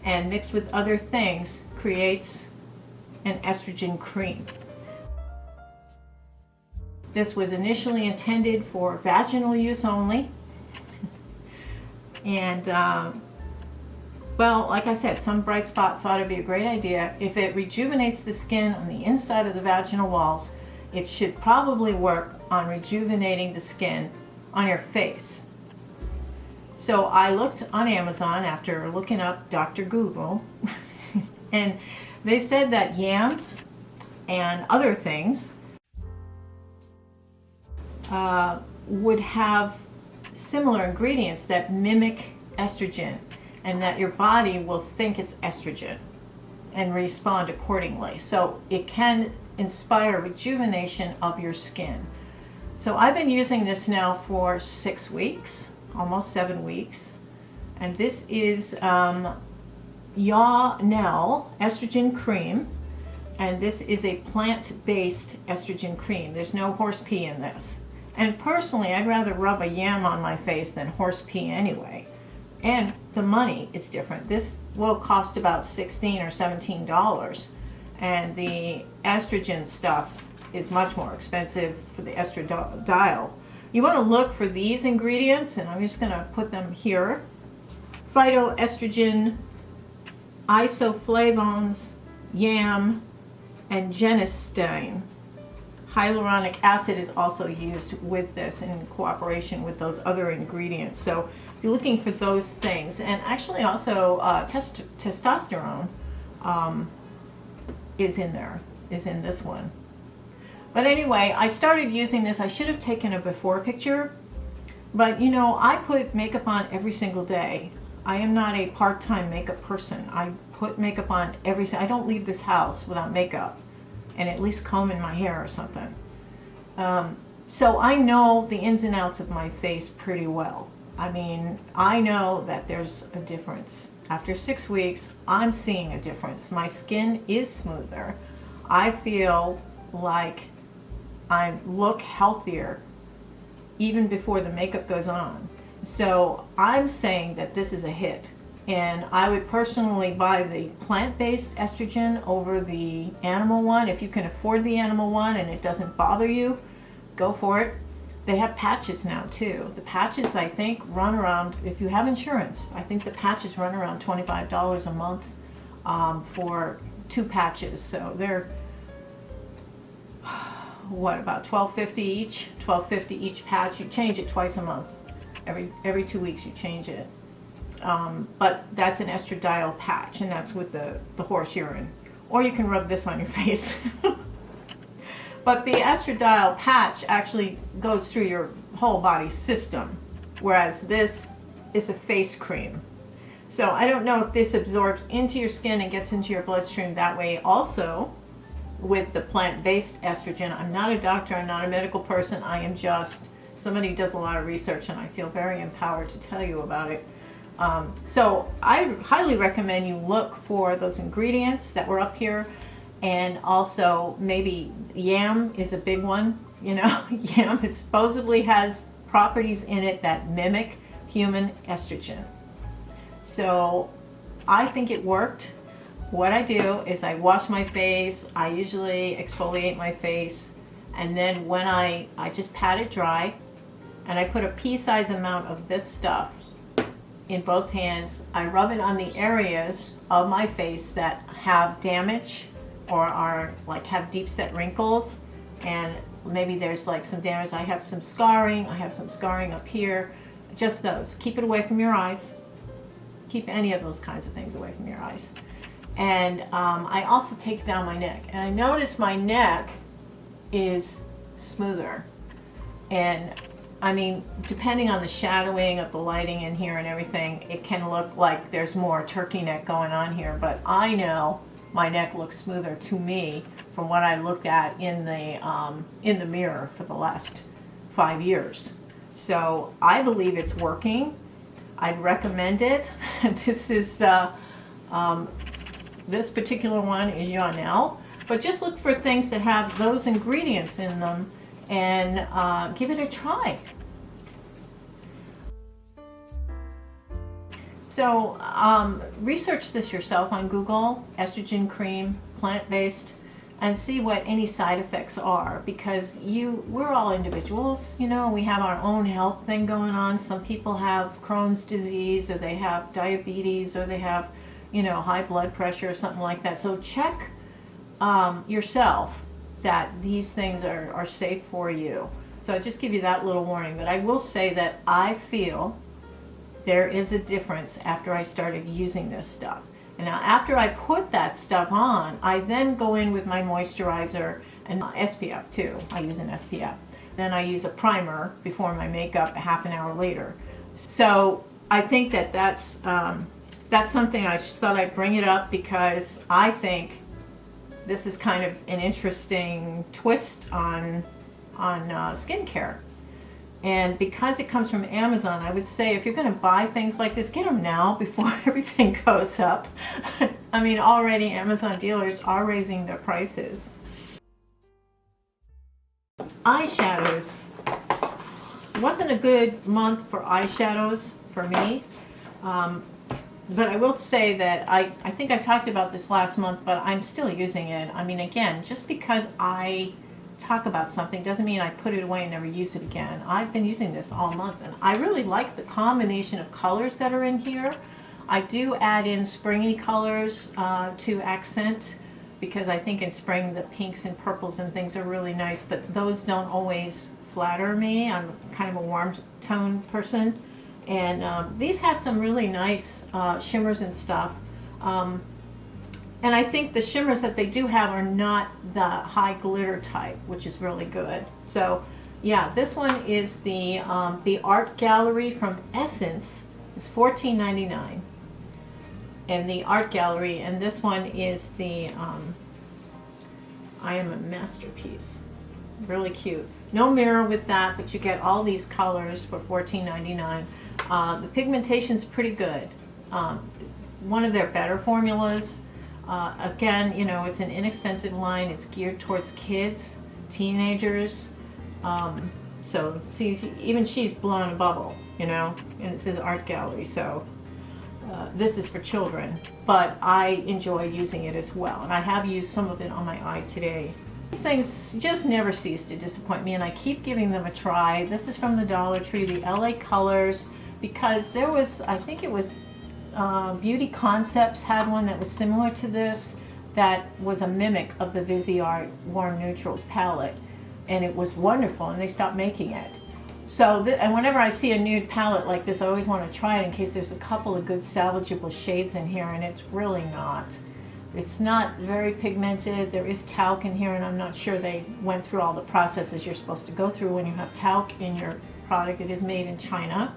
Speaker 1: and mixed with other things creates an estrogen cream. This was initially intended for vaginal use only. And well, like I said, some bright spot thought it'd be a great idea. If it rejuvenates the skin on the inside of the vaginal walls, it should probably work on rejuvenating the skin on your face. So I looked on Amazon after looking up Dr. Google, and they said that yams and other things would have similar ingredients that mimic estrogen, and that your body will think it's estrogen and respond accordingly. So it can inspire rejuvenation of your skin. So I've been using this now for 6 weeks, almost 7 weeks, and this is Ya-Nel estrogen cream, and this is a plant-based estrogen cream. There's no horse pee in this. And personally, I'd rather rub a yam on my face than horse pee anyway. And the money is different. This will cost about $16 or $17, and the estrogen stuff is much more expensive for the estradiol. You want to look for these ingredients, and I'm just going to put them here. Phytoestrogen, isoflavones, yam, and genistein. Hyaluronic acid is also used with this in cooperation with those other ingredients. So you're looking for those things. And actually also testosterone is in there, is in this one. But anyway, I started using this. I should have taken a before picture, but you know, I put makeup on every single day. I am not a part-time makeup person. I put makeup on I don't leave this house without makeup and at least combing my hair or something. So I know the ins and outs of my face pretty well. I mean, I know that there's a difference. After 6 weeks, I'm seeing a difference. My skin is smoother. I feel like I look healthier even before the makeup goes on. So I'm saying that this is a hit. And I would personally buy the plant-based estrogen over the animal one. If you can afford the animal one and it doesn't bother you, go for it. They have patches now too. The patches, I think, run around, if you have insurance, I think the patches run around $25 a month for 2 patches. So they're, what, about $12.50 each? $12.50 each patch. You change it twice a month. Every 2 weeks you change it. But that's an estradiol patch, and that's with the horse urine. Or you can rub this on your face. But the estradiol patch actually goes through your whole body system, whereas this is a face cream. So I don't know if this absorbs into your skin and gets into your bloodstream that way also with the plant-based estrogen. I'm not a doctor, I'm not a medical person, I am just somebody who does a lot of research, and I feel very empowered to tell you about it. So I highly recommend you look for those ingredients that were up here, and also maybe yam is a big one. You know, yam supposedly has properties in it that mimic human estrogen. So I think it worked. What I do is I wash my face, I usually exfoliate my face, and then when I just pat it dry, and I put a pea-sized amount of this stuff in both hands. I rub it on the areas of my face that have damage or are like have deep set wrinkles, and maybe there's like some damage. I have some scarring up here, just those. Keep it away from your eyes. Keep any of those kinds of things away from your eyes. And I also take down my neck, and I notice my neck is smoother, and I mean, depending on the shadowing of the lighting in here and everything, it can look like there's more turkey neck going on here, but I know my neck looks smoother to me from what I looked at in the mirror for the last 5 years. So I believe it's working. I'd recommend it. This is this particular one is Yonel, but just look for things that have those ingredients in them and give it a try. So research this yourself on Google, estrogen cream, plant-based, and see what any side effects are, because we're all individuals, you know, we have our own health thing going on. Some people have Crohn's disease, or they have diabetes, or they have, you know, high blood pressure or something like that. So check yourself that these things are safe for you. So I just give you that little warning, but I will say that I feel there is a difference after I started using this stuff. And now after I put that stuff on, I then go in with my moisturizer and SPF too. I use an SPF. Then I use a primer before my makeup a half an hour later. So I think that that's something I just thought I'd bring it up, because I think this is kind of an interesting twist on skincare. And because it comes from Amazon, I would say if you're going to buy things like this, get them now before everything goes up. I mean, already Amazon dealers are raising their prices. Eyeshadows. It wasn't a good month for eyeshadows for me. But I will say that I think I talked about this last month, but I'm still using it. I mean, again, just because I talk about something doesn't mean I put it away and never use it again. I've been using this all month, and I really like the combination of colors that are in here. I do add in springy colors to accent, because I think in spring the pinks and purples and things are really nice, but those don't always flatter me. I'm kind of a warm tone person, and these have some really nice shimmers and stuff. And I think the shimmers that they do have are not the high glitter type, which is really good. So yeah, this one is the Art Gallery from Essence. It's $14.99. And the Art Gallery, and this one is the I Am a Masterpiece. Really cute. No mirror with that, but you get all these colors for $14.99. The pigmentation's pretty good. One of their better formulas. Again, you know, it's an inexpensive line. It's geared towards kids, teenagers. So see, even she's blowing a bubble, you know, and it says Art Gallery. So this is for children, but I enjoy using it as well. And I have used some of it on my eye today. These things just never cease to disappoint me, and I keep giving them a try. This is from the Dollar Tree, the LA Colors, because there was, I think it was Beauty Concepts had one that was similar to this, that was a mimic of the Viseart Warm Neutrals palette, and it was wonderful, and they stopped making it. So, and whenever I see a nude palette like this, I always want to try it in case there's a couple of good salvageable shades in here, and it's really not. It's not very pigmented. There is talc in here, and I'm not sure they went through all the processes you're supposed to go through when you have talc in your product. It is made in China.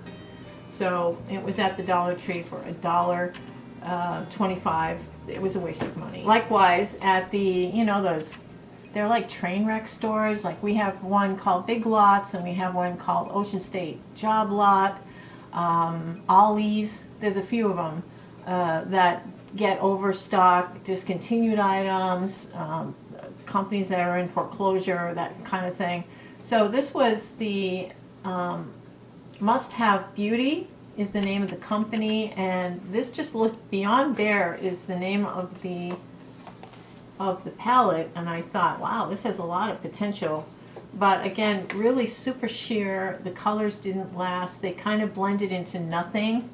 Speaker 1: So it was at the Dollar Tree for $1.25. It was a waste of money. Likewise, at the, you know, those, they're like train wreck stores. Like we have one called Big Lots, and we have one called Ocean State Job Lot, Aldi's. There's a few of them that get overstock, discontinued items, companies that are in foreclosure, that kind of thing. So this was the Must Have Beauty is the name of the company, and this just looked, Beyond Bare is the name of the palette, and I thought, wow, this has a lot of potential. But again, really super sheer. The colors didn't last. They kind of blended into nothing,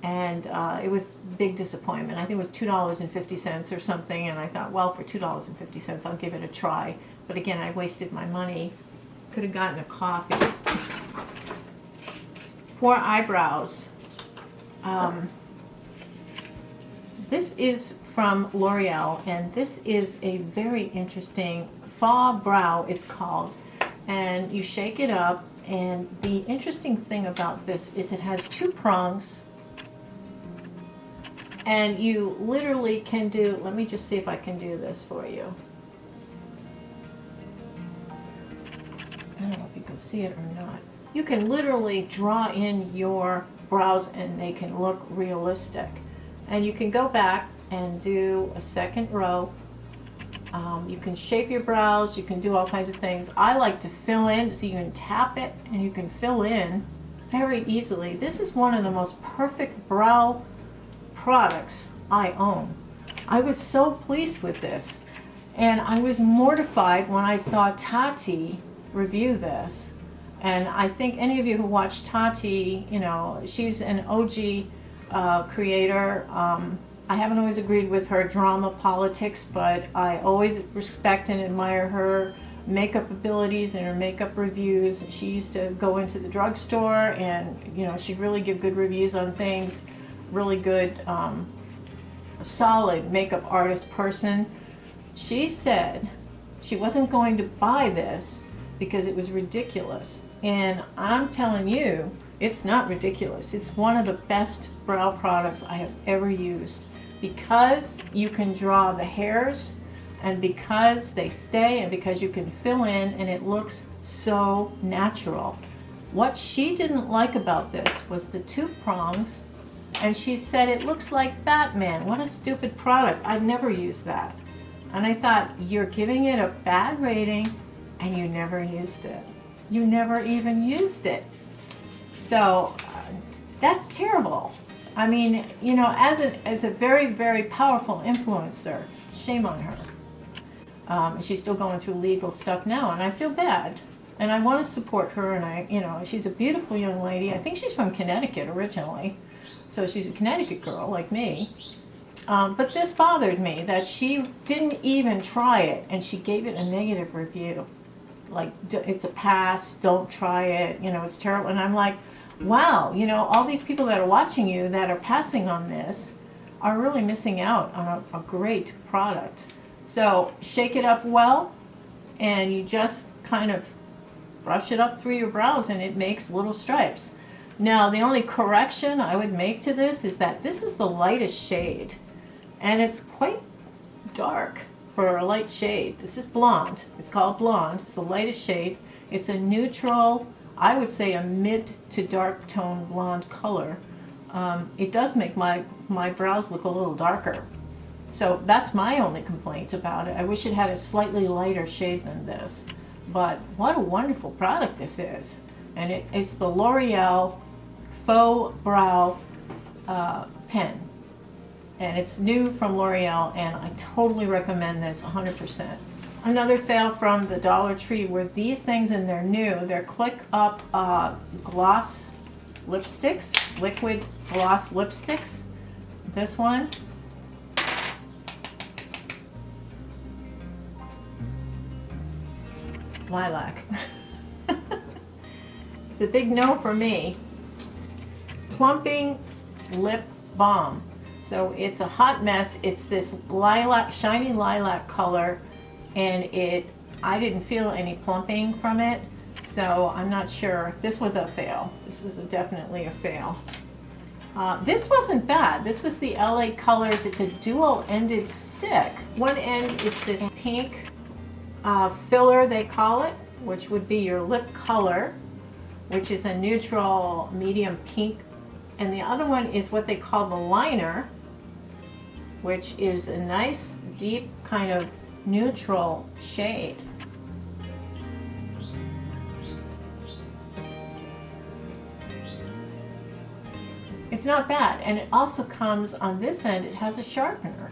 Speaker 1: and it was a big disappointment. I think it was $2.50 or something, and I thought, well, for $2.50 I'll give it a try. But again, I wasted my money. Could have gotten a coffee. For eyebrows, this is from L'Oreal, and this is a very interesting Faux Brow, it's called. And you shake it up, And the interesting thing about this is it has 2 prongs, and you literally can do, let me just see if I can do this for you. I don't know if you can see it or not. You can literally draw in your brows and they can look realistic. And you can go back and do a second row. You can shape your brows, you can do all kinds of things. I like to fill in, so you can tap it and you can fill in very easily. This is one of the most perfect brow products I own. I was so pleased with this, and I was mortified when I saw Tati review this. And I think any of you who watch Tati, you know, she's an OG creator. I haven't always agreed with her drama politics, but I always respect and admire her makeup abilities and her makeup reviews. She used to go into the drugstore and, you know, she'd really give good reviews on things. Really good, solid makeup artist person. She said she wasn't going to buy this because it was ridiculous. And I'm telling you, it's not ridiculous. It's one of the best brow products I have ever used, because you can draw the hairs, and because they stay, and because you can fill in, and it looks so natural. What she didn't like about this was the 2 prongs, and she said it looks like Batman. What a stupid product. I've never used that. And I thought, you're giving it a bad rating and you never used it. You never even used it. So that's terrible. I mean, you know, as a very, very powerful influencer, shame on her. She's still going through legal stuff now, and I feel bad. And I want to support her, and you know, she's a beautiful young lady. I think she's from Connecticut originally, so she's a Connecticut girl like me. But this bothered me that she didn't even try it, and she gave it a negative review. Like, it's a pass, don't try it, you know, it's terrible. And I'm like, wow, you know, all these people that are watching you that are passing on this are really missing out on a great product. So shake it up well, and you just kind of brush it up through your brows, and it makes little stripes. Now, the only correction I would make to this is that this is the lightest shade, and it's quite dark for a light shade. This is blonde. It's called blonde. It's the lightest shade. It's a neutral, I would say a mid to dark tone blonde color. It does make my brows look a little darker. So that's my only complaint about it. I wish it had a slightly lighter shade than this. But what a wonderful product this is. And it's the L'Oreal Faux Brow Pen. And it's new from L'Oreal, and I totally recommend this 100%. Another fail from the Dollar Tree were these things, and they're new. They're Click Up gloss lipsticks, liquid gloss lipsticks. This one. Lilac. It's a big no for me. Plumping lip balm. So it's a hot mess. It's this lilac, shiny lilac color, and I didn't feel any plumping from it, so I'm not sure. This was a fail. This was definitely a fail. This wasn't bad. This was the LA Colors. It's a dual-ended stick. One end is this pink filler, they call it, which would be your lip color, which is a neutral medium pink. And the other one is what they call the liner, which is a nice, deep, kind of neutral shade. It's not bad, and it also comes on this end, it has a sharpener.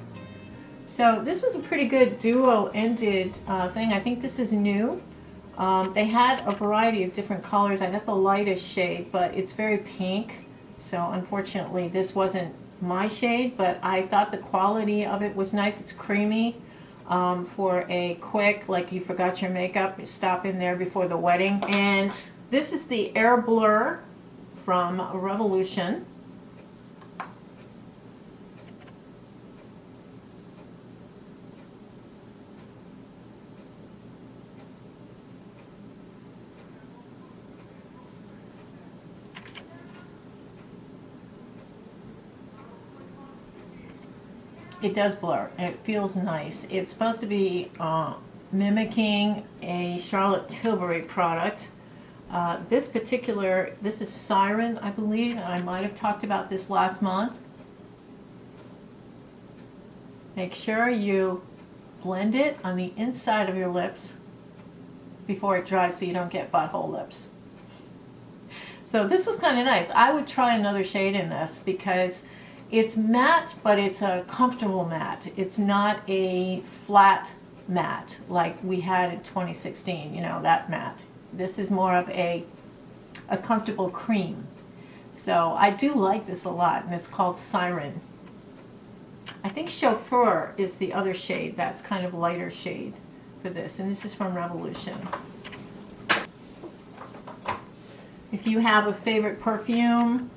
Speaker 1: So this was a pretty good duo-ended thing. I think this is new. They had a variety of different colors. I got the lightest shade, but it's very pink. So unfortunately, this wasn't my shade, but I thought the quality of it was nice. It's creamy for a quick, like you forgot your makeup, stop in there before the wedding. And this is the Air Blur from Revolution. It does blur, and it feels nice. It's supposed to be mimicking a Charlotte Tilbury product. This is Siren, I believe, and I might have talked about this last month. Make sure you blend it on the inside of your lips before it dries so you don't get butthole lips. So this was kind of nice. I would try another shade in this because it's matte, but it's a comfortable matte. It's not a flat matte like we had in 2016, you know, that matte. This is more of a comfortable cream. So I do like this a lot, and it's called Siren. I think Chauffeur is the other shade, that's kind of lighter shade for this, and this is from Revolution. If you have a favorite perfume,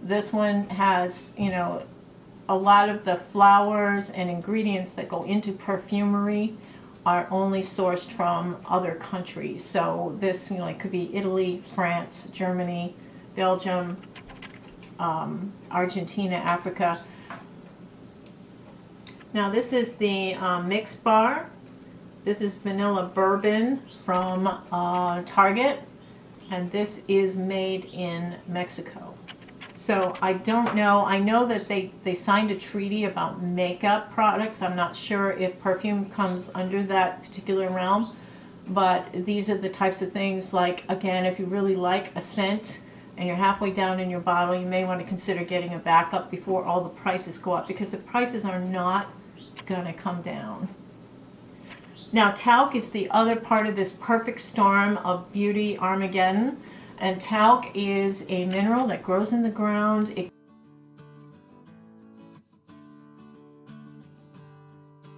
Speaker 1: this one has, you know, a lot of the flowers and ingredients that go into perfumery are only sourced from other countries. So this, you know, it could be Italy, France, Germany, Belgium, Argentina, Africa. Now this is the mix bar. This is vanilla bourbon from Target, and this is made in Mexico. So I don't know. I know that they signed a treaty about makeup products. I'm not sure if perfume comes under that particular realm, but these are the types of things, like, again, if you really like a scent and you're halfway down in your bottle, you may want to consider getting a backup before all the prices go up, because the prices are not going to come down. Now, talc is the other part of this perfect storm of beauty Armageddon. And talc is a mineral that grows in the ground. It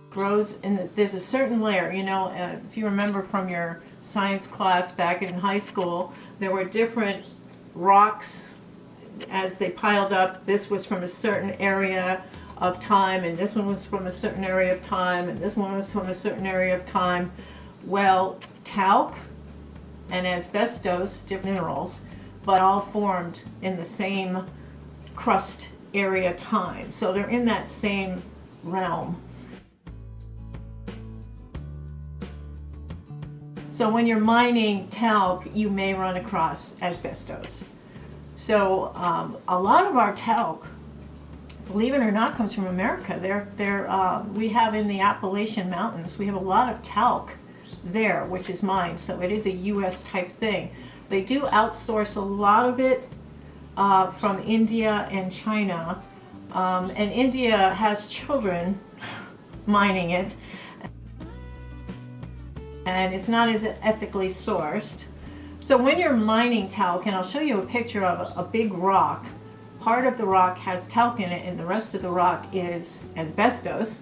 Speaker 1: grows in there's a certain layer, you know, if you remember from your science class back in high school, there were different rocks as they piled up. This was from a certain area of time, and this one was from a certain area of time, and this one was from a certain area of time. Well, talc and asbestos, different minerals, but all formed in the same crust area time. So they're in that same realm. So when you're mining talc, you may run across asbestos. So a lot of our talc, believe it or not, comes from America. We have in the Appalachian Mountains, we have a lot of talc there, which is mined, so it is a U.S. type thing. They do outsource a lot of it from India and China, and India has children mining it, and it's not as ethically sourced. So when you're mining talc, and I'll show you a picture of a big rock, part of the rock has talc in it and the rest of the rock is asbestos.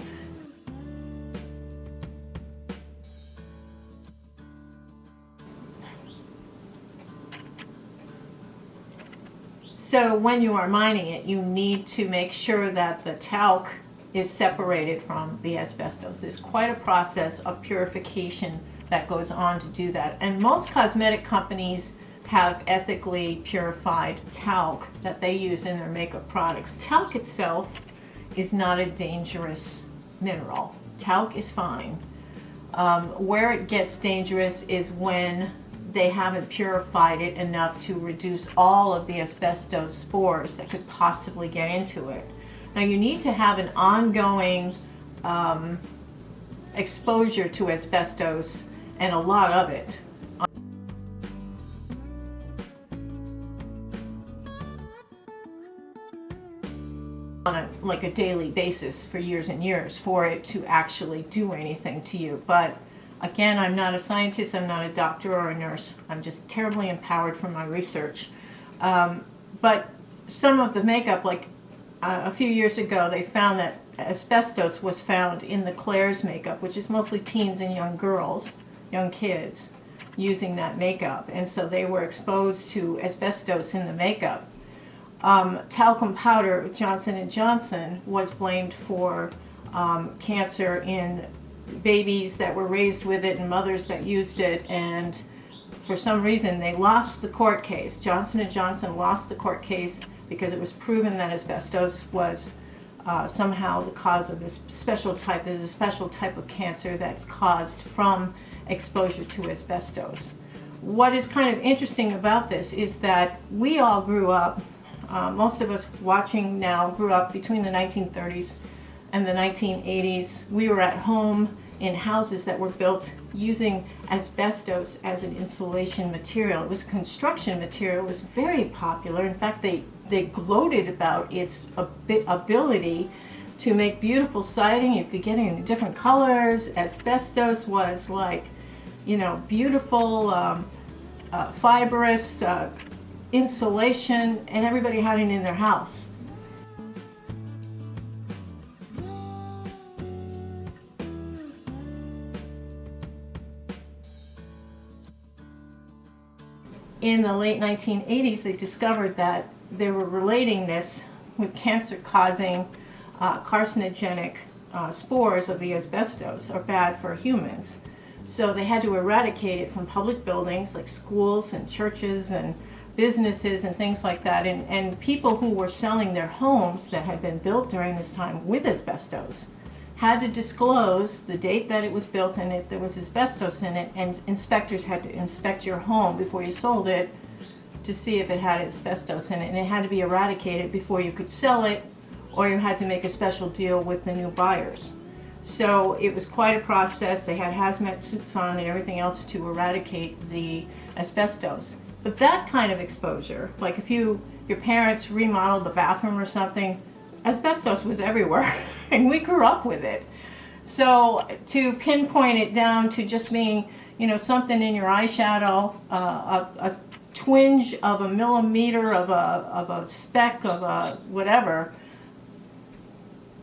Speaker 1: So when you are mining it, you need to make sure that the talc is separated from the asbestos. There's quite a process of purification that goes on to do that. And most cosmetic companies have ethically purified talc that they use in their makeup products. Talc itself is not a dangerous mineral. Talc is fine. Where it gets dangerous is when they haven't purified it enough to reduce all of the asbestos spores that could possibly get into it. Now you need to have an ongoing exposure to asbestos, and a lot of it. On like a daily basis for years and years for it to actually do anything to you. But again, I'm not a scientist, I'm not a doctor or a nurse. I'm just terribly empowered from my research. But some of the makeup, like a few years ago, they found that asbestos was found in the Claire's makeup, which is mostly teens and young girls, young kids, using that makeup. And so they were exposed to asbestos in the makeup. Talcum powder, Johnson & Johnson, was blamed for cancer in babies that were raised with it and mothers that used it, and for some reason they lost the court case. Johnson & Johnson lost the court case because it was proven that asbestos was somehow the cause of this special type. There's a special type of cancer that's caused from exposure to asbestos. What is kind of interesting about this is that we all grew up, most of us watching now grew up between the 1930s and the 1980s. We were at home in houses that were built using asbestos as an insulation material. It was construction material. It was very popular. In fact, they gloated about its ability to make beautiful siding. You could get it in different colors. Asbestos was like, you know, beautiful, fibrous insulation, and everybody had it in their house. In the late 1980s, they discovered that they were relating this with cancer-causing carcinogenic spores of the asbestos are bad for humans. So they had to eradicate it from public buildings like schools and churches and businesses and things like that. And people who were selling their homes that had been built during this time with asbestos had to disclose the date that it was built and if there was asbestos in it, and inspectors had to inspect your home before you sold it to see if it had asbestos in it, and it had to be eradicated before you could sell it, or you had to make a special deal with the new buyers. So it was quite a process. They had hazmat suits on and everything else to eradicate the asbestos. But that kind of exposure, like if your parents remodeled the bathroom or something, asbestos was everywhere, and we grew up with it. So to pinpoint it down to just being, you know, something in your eyeshadow, a twinge of a millimeter of a speck of a whatever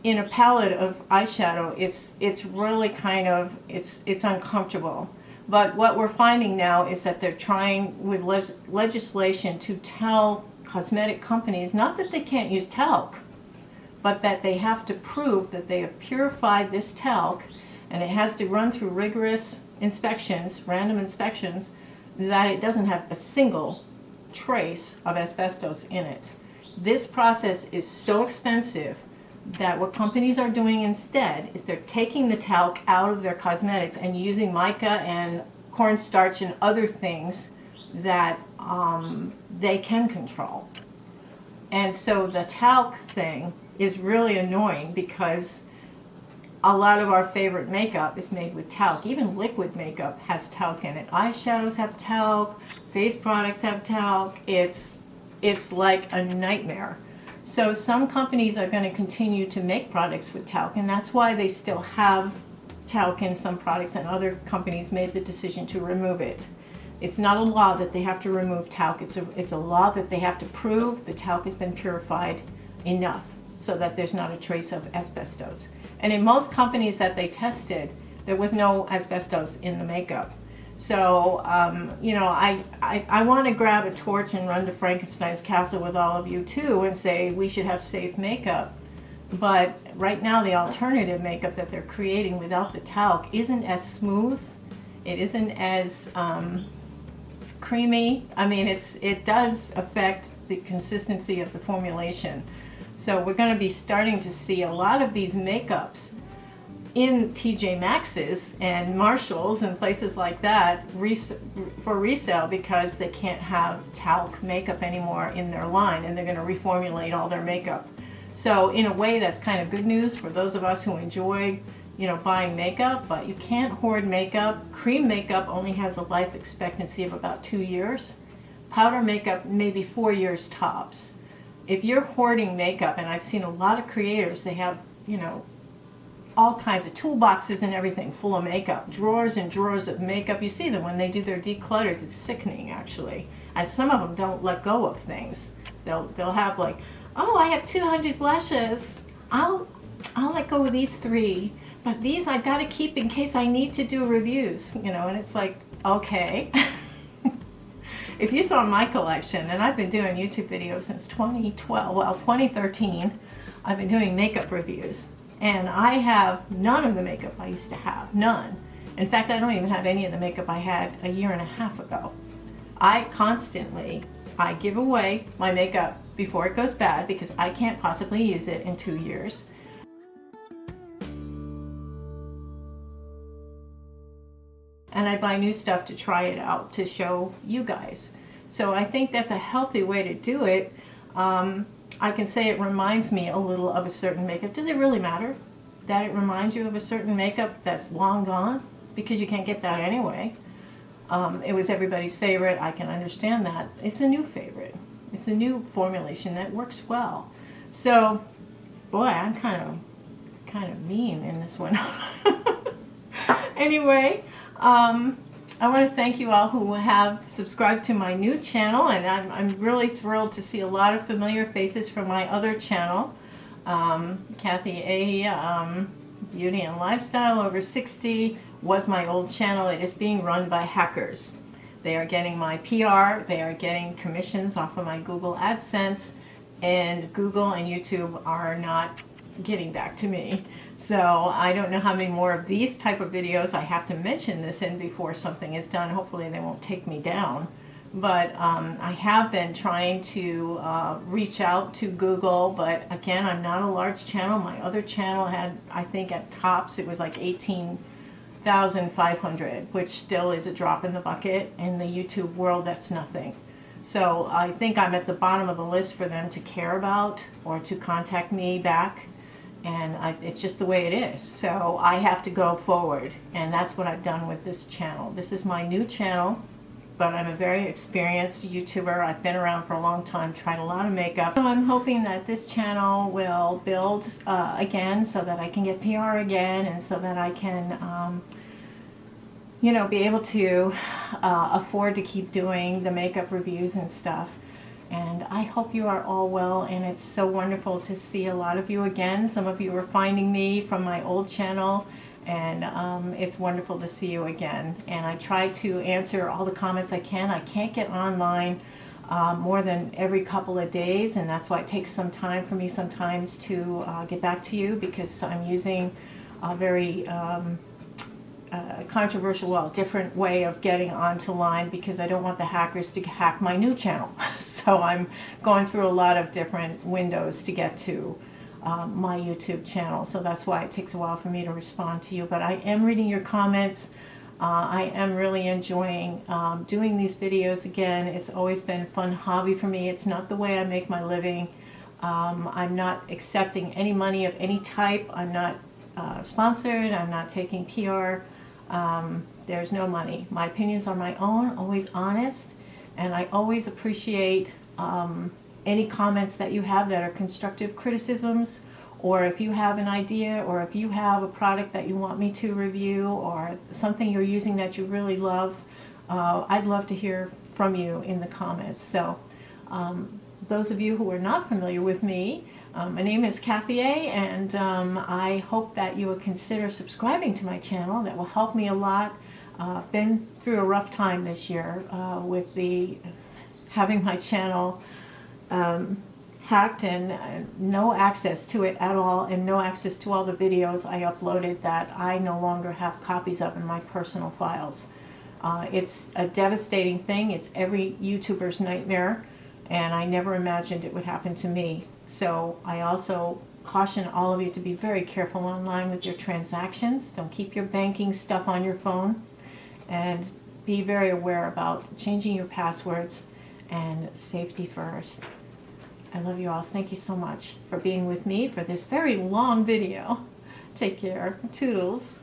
Speaker 1: in a palette of eyeshadow, it's really kind of, it's uncomfortable. But what we're finding now is that they're trying with legislation to tell cosmetic companies not that they can't use talc, but that they have to prove that they have purified this talc, and it has to run through rigorous inspections, random inspections, that it doesn't have a single trace of asbestos in it. This process is so expensive that what companies are doing instead is they're taking the talc out of their cosmetics and using mica and cornstarch and other things that they can control. And so the talc thing is really annoying because a lot of our favorite makeup is made with talc. Even liquid makeup has talc in it. Eyeshadows have talc, face products have talc. It's like a nightmare. So some companies are going to continue to make products with talc, and that's why they still have talc in some products, and other companies made the decision to remove it. It's not a law that they have to remove talc. It's a law that they have to prove the talc has been purified enough so that there's not a trace of asbestos. And in most companies that they tested, there was no asbestos in the makeup. So, you know, I want to grab a torch and run to Frankenstein's castle with all of you too and say we should have safe makeup. But right now the alternative makeup that they're creating without the talc isn't as smooth. It isn't as creamy. I mean, it does affect the consistency of the formulation. So we're going to be starting to see a lot of these makeups in TJ Maxx's and Marshall's and places like that for resale because they can't have talc makeup anymore in their line, and they're going to reformulate all their makeup. So in a way, that's kind of good news for those of us who enjoy, you know, buying makeup, but you can't hoard makeup. Cream makeup only has a life expectancy of about 2 years. Powder makeup, maybe 4 years tops. If you're hoarding makeup, and I've seen a lot of creators, they have, you know, all kinds of toolboxes and everything full of makeup, drawers and drawers of makeup. You see them when they do their declutters. It's sickening, actually. And some of them don't let go of things. They'll have like, oh, I have 200 blushes. I'll let go of these 3, but these I've got to keep in case I need to do reviews, you know. And it's like, okay. If you saw my collection, and I've been doing YouTube videos since 2012, well, 2013, I've been doing makeup reviews. And I have none of the makeup I used to have, none. In fact, I don't even have any of the makeup I had a year and a half ago. I give away my makeup before it goes bad because I can't possibly use it in 2 years. and I buy new stuff to try it out to show you guys. So I think that's a healthy way to do it. I can say it reminds me a little of a certain makeup. Does it really matter that it reminds you of a certain makeup that's long gone? Because you can't get that anyway. It was everybody's favorite. I can understand that. It's a new favorite. It's a new formulation that works well. So, boy, I'm kind of mean in this one. Anyway, I want to thank you all who have subscribed to my new channel, and I'm really thrilled to see a lot of familiar faces from my other channel, Kathy A. Beauty and Lifestyle Over 60 was my old channel. It is being run by hackers. They are getting my PR, they are getting commissions off of my Google AdSense, and Google and YouTube are not getting back to me. So I don't know how many more of these type of videos I have to mention this in before something is done. Hopefully they won't take me down. But I have been trying to reach out to Google, but again, I'm not a large channel. My other channel had, I think at tops, it was like 18,500, which still is a drop in the bucket. In the YouTube world, that's nothing. So I think I'm at the bottom of the list for them to care about or to contact me back. And it's just the way it is. So I have to go forward, and that's what I've done with this channel. This is my new channel, but I'm a very experienced YouTuber. I've been around for a long time, tried a lot of makeup. So I'm hoping that this channel will build again so that I can get PR again, and so that I can you know, be able to afford to keep doing the makeup reviews and stuff. And I hope you are all well, and it's so wonderful to see a lot of you again. Some of you are finding me from my old channel, and it's wonderful to see you again. And I try to answer all the comments I can. I can't get online more than every couple of days, and that's why it takes some time for me sometimes to get back to you, because I'm using a very controversial, well, different way of getting onto line, because I don't want the hackers to hack my new channel. So I'm going through a lot of different windows to get to my YouTube channel. So that's why it takes a while for me to respond to you. But I am reading your comments. I am really enjoying doing these videos again. It's always been a fun hobby for me. It's not the way I make my living. I'm not accepting any money of any type. I'm not sponsored. I'm not taking PR. There's no money. My opinions are my own, always honest, and I always appreciate any comments that you have that are constructive criticisms, or if you have an idea, or if you have a product that you want me to review, or something you're using that you really love. I'd love to hear from you in the comments. So those of you who are not familiar with me, my name is Kathy A, and I hope that you will consider subscribing to my channel. That will help me a lot. Been through a rough time this year with having my channel hacked and no access to it at all, and no access to all the videos I uploaded that I no longer have copies of in my personal files. It's a devastating thing. It's every YouTuber's nightmare, and I never imagined it would happen to me. So I also caution all of you to be very careful online with your transactions. Don't keep your banking stuff on your phone, and be very aware about changing your passwords, and safety first. I love you all. Thank you so much for being with me for this very long video. Take care. Toodles.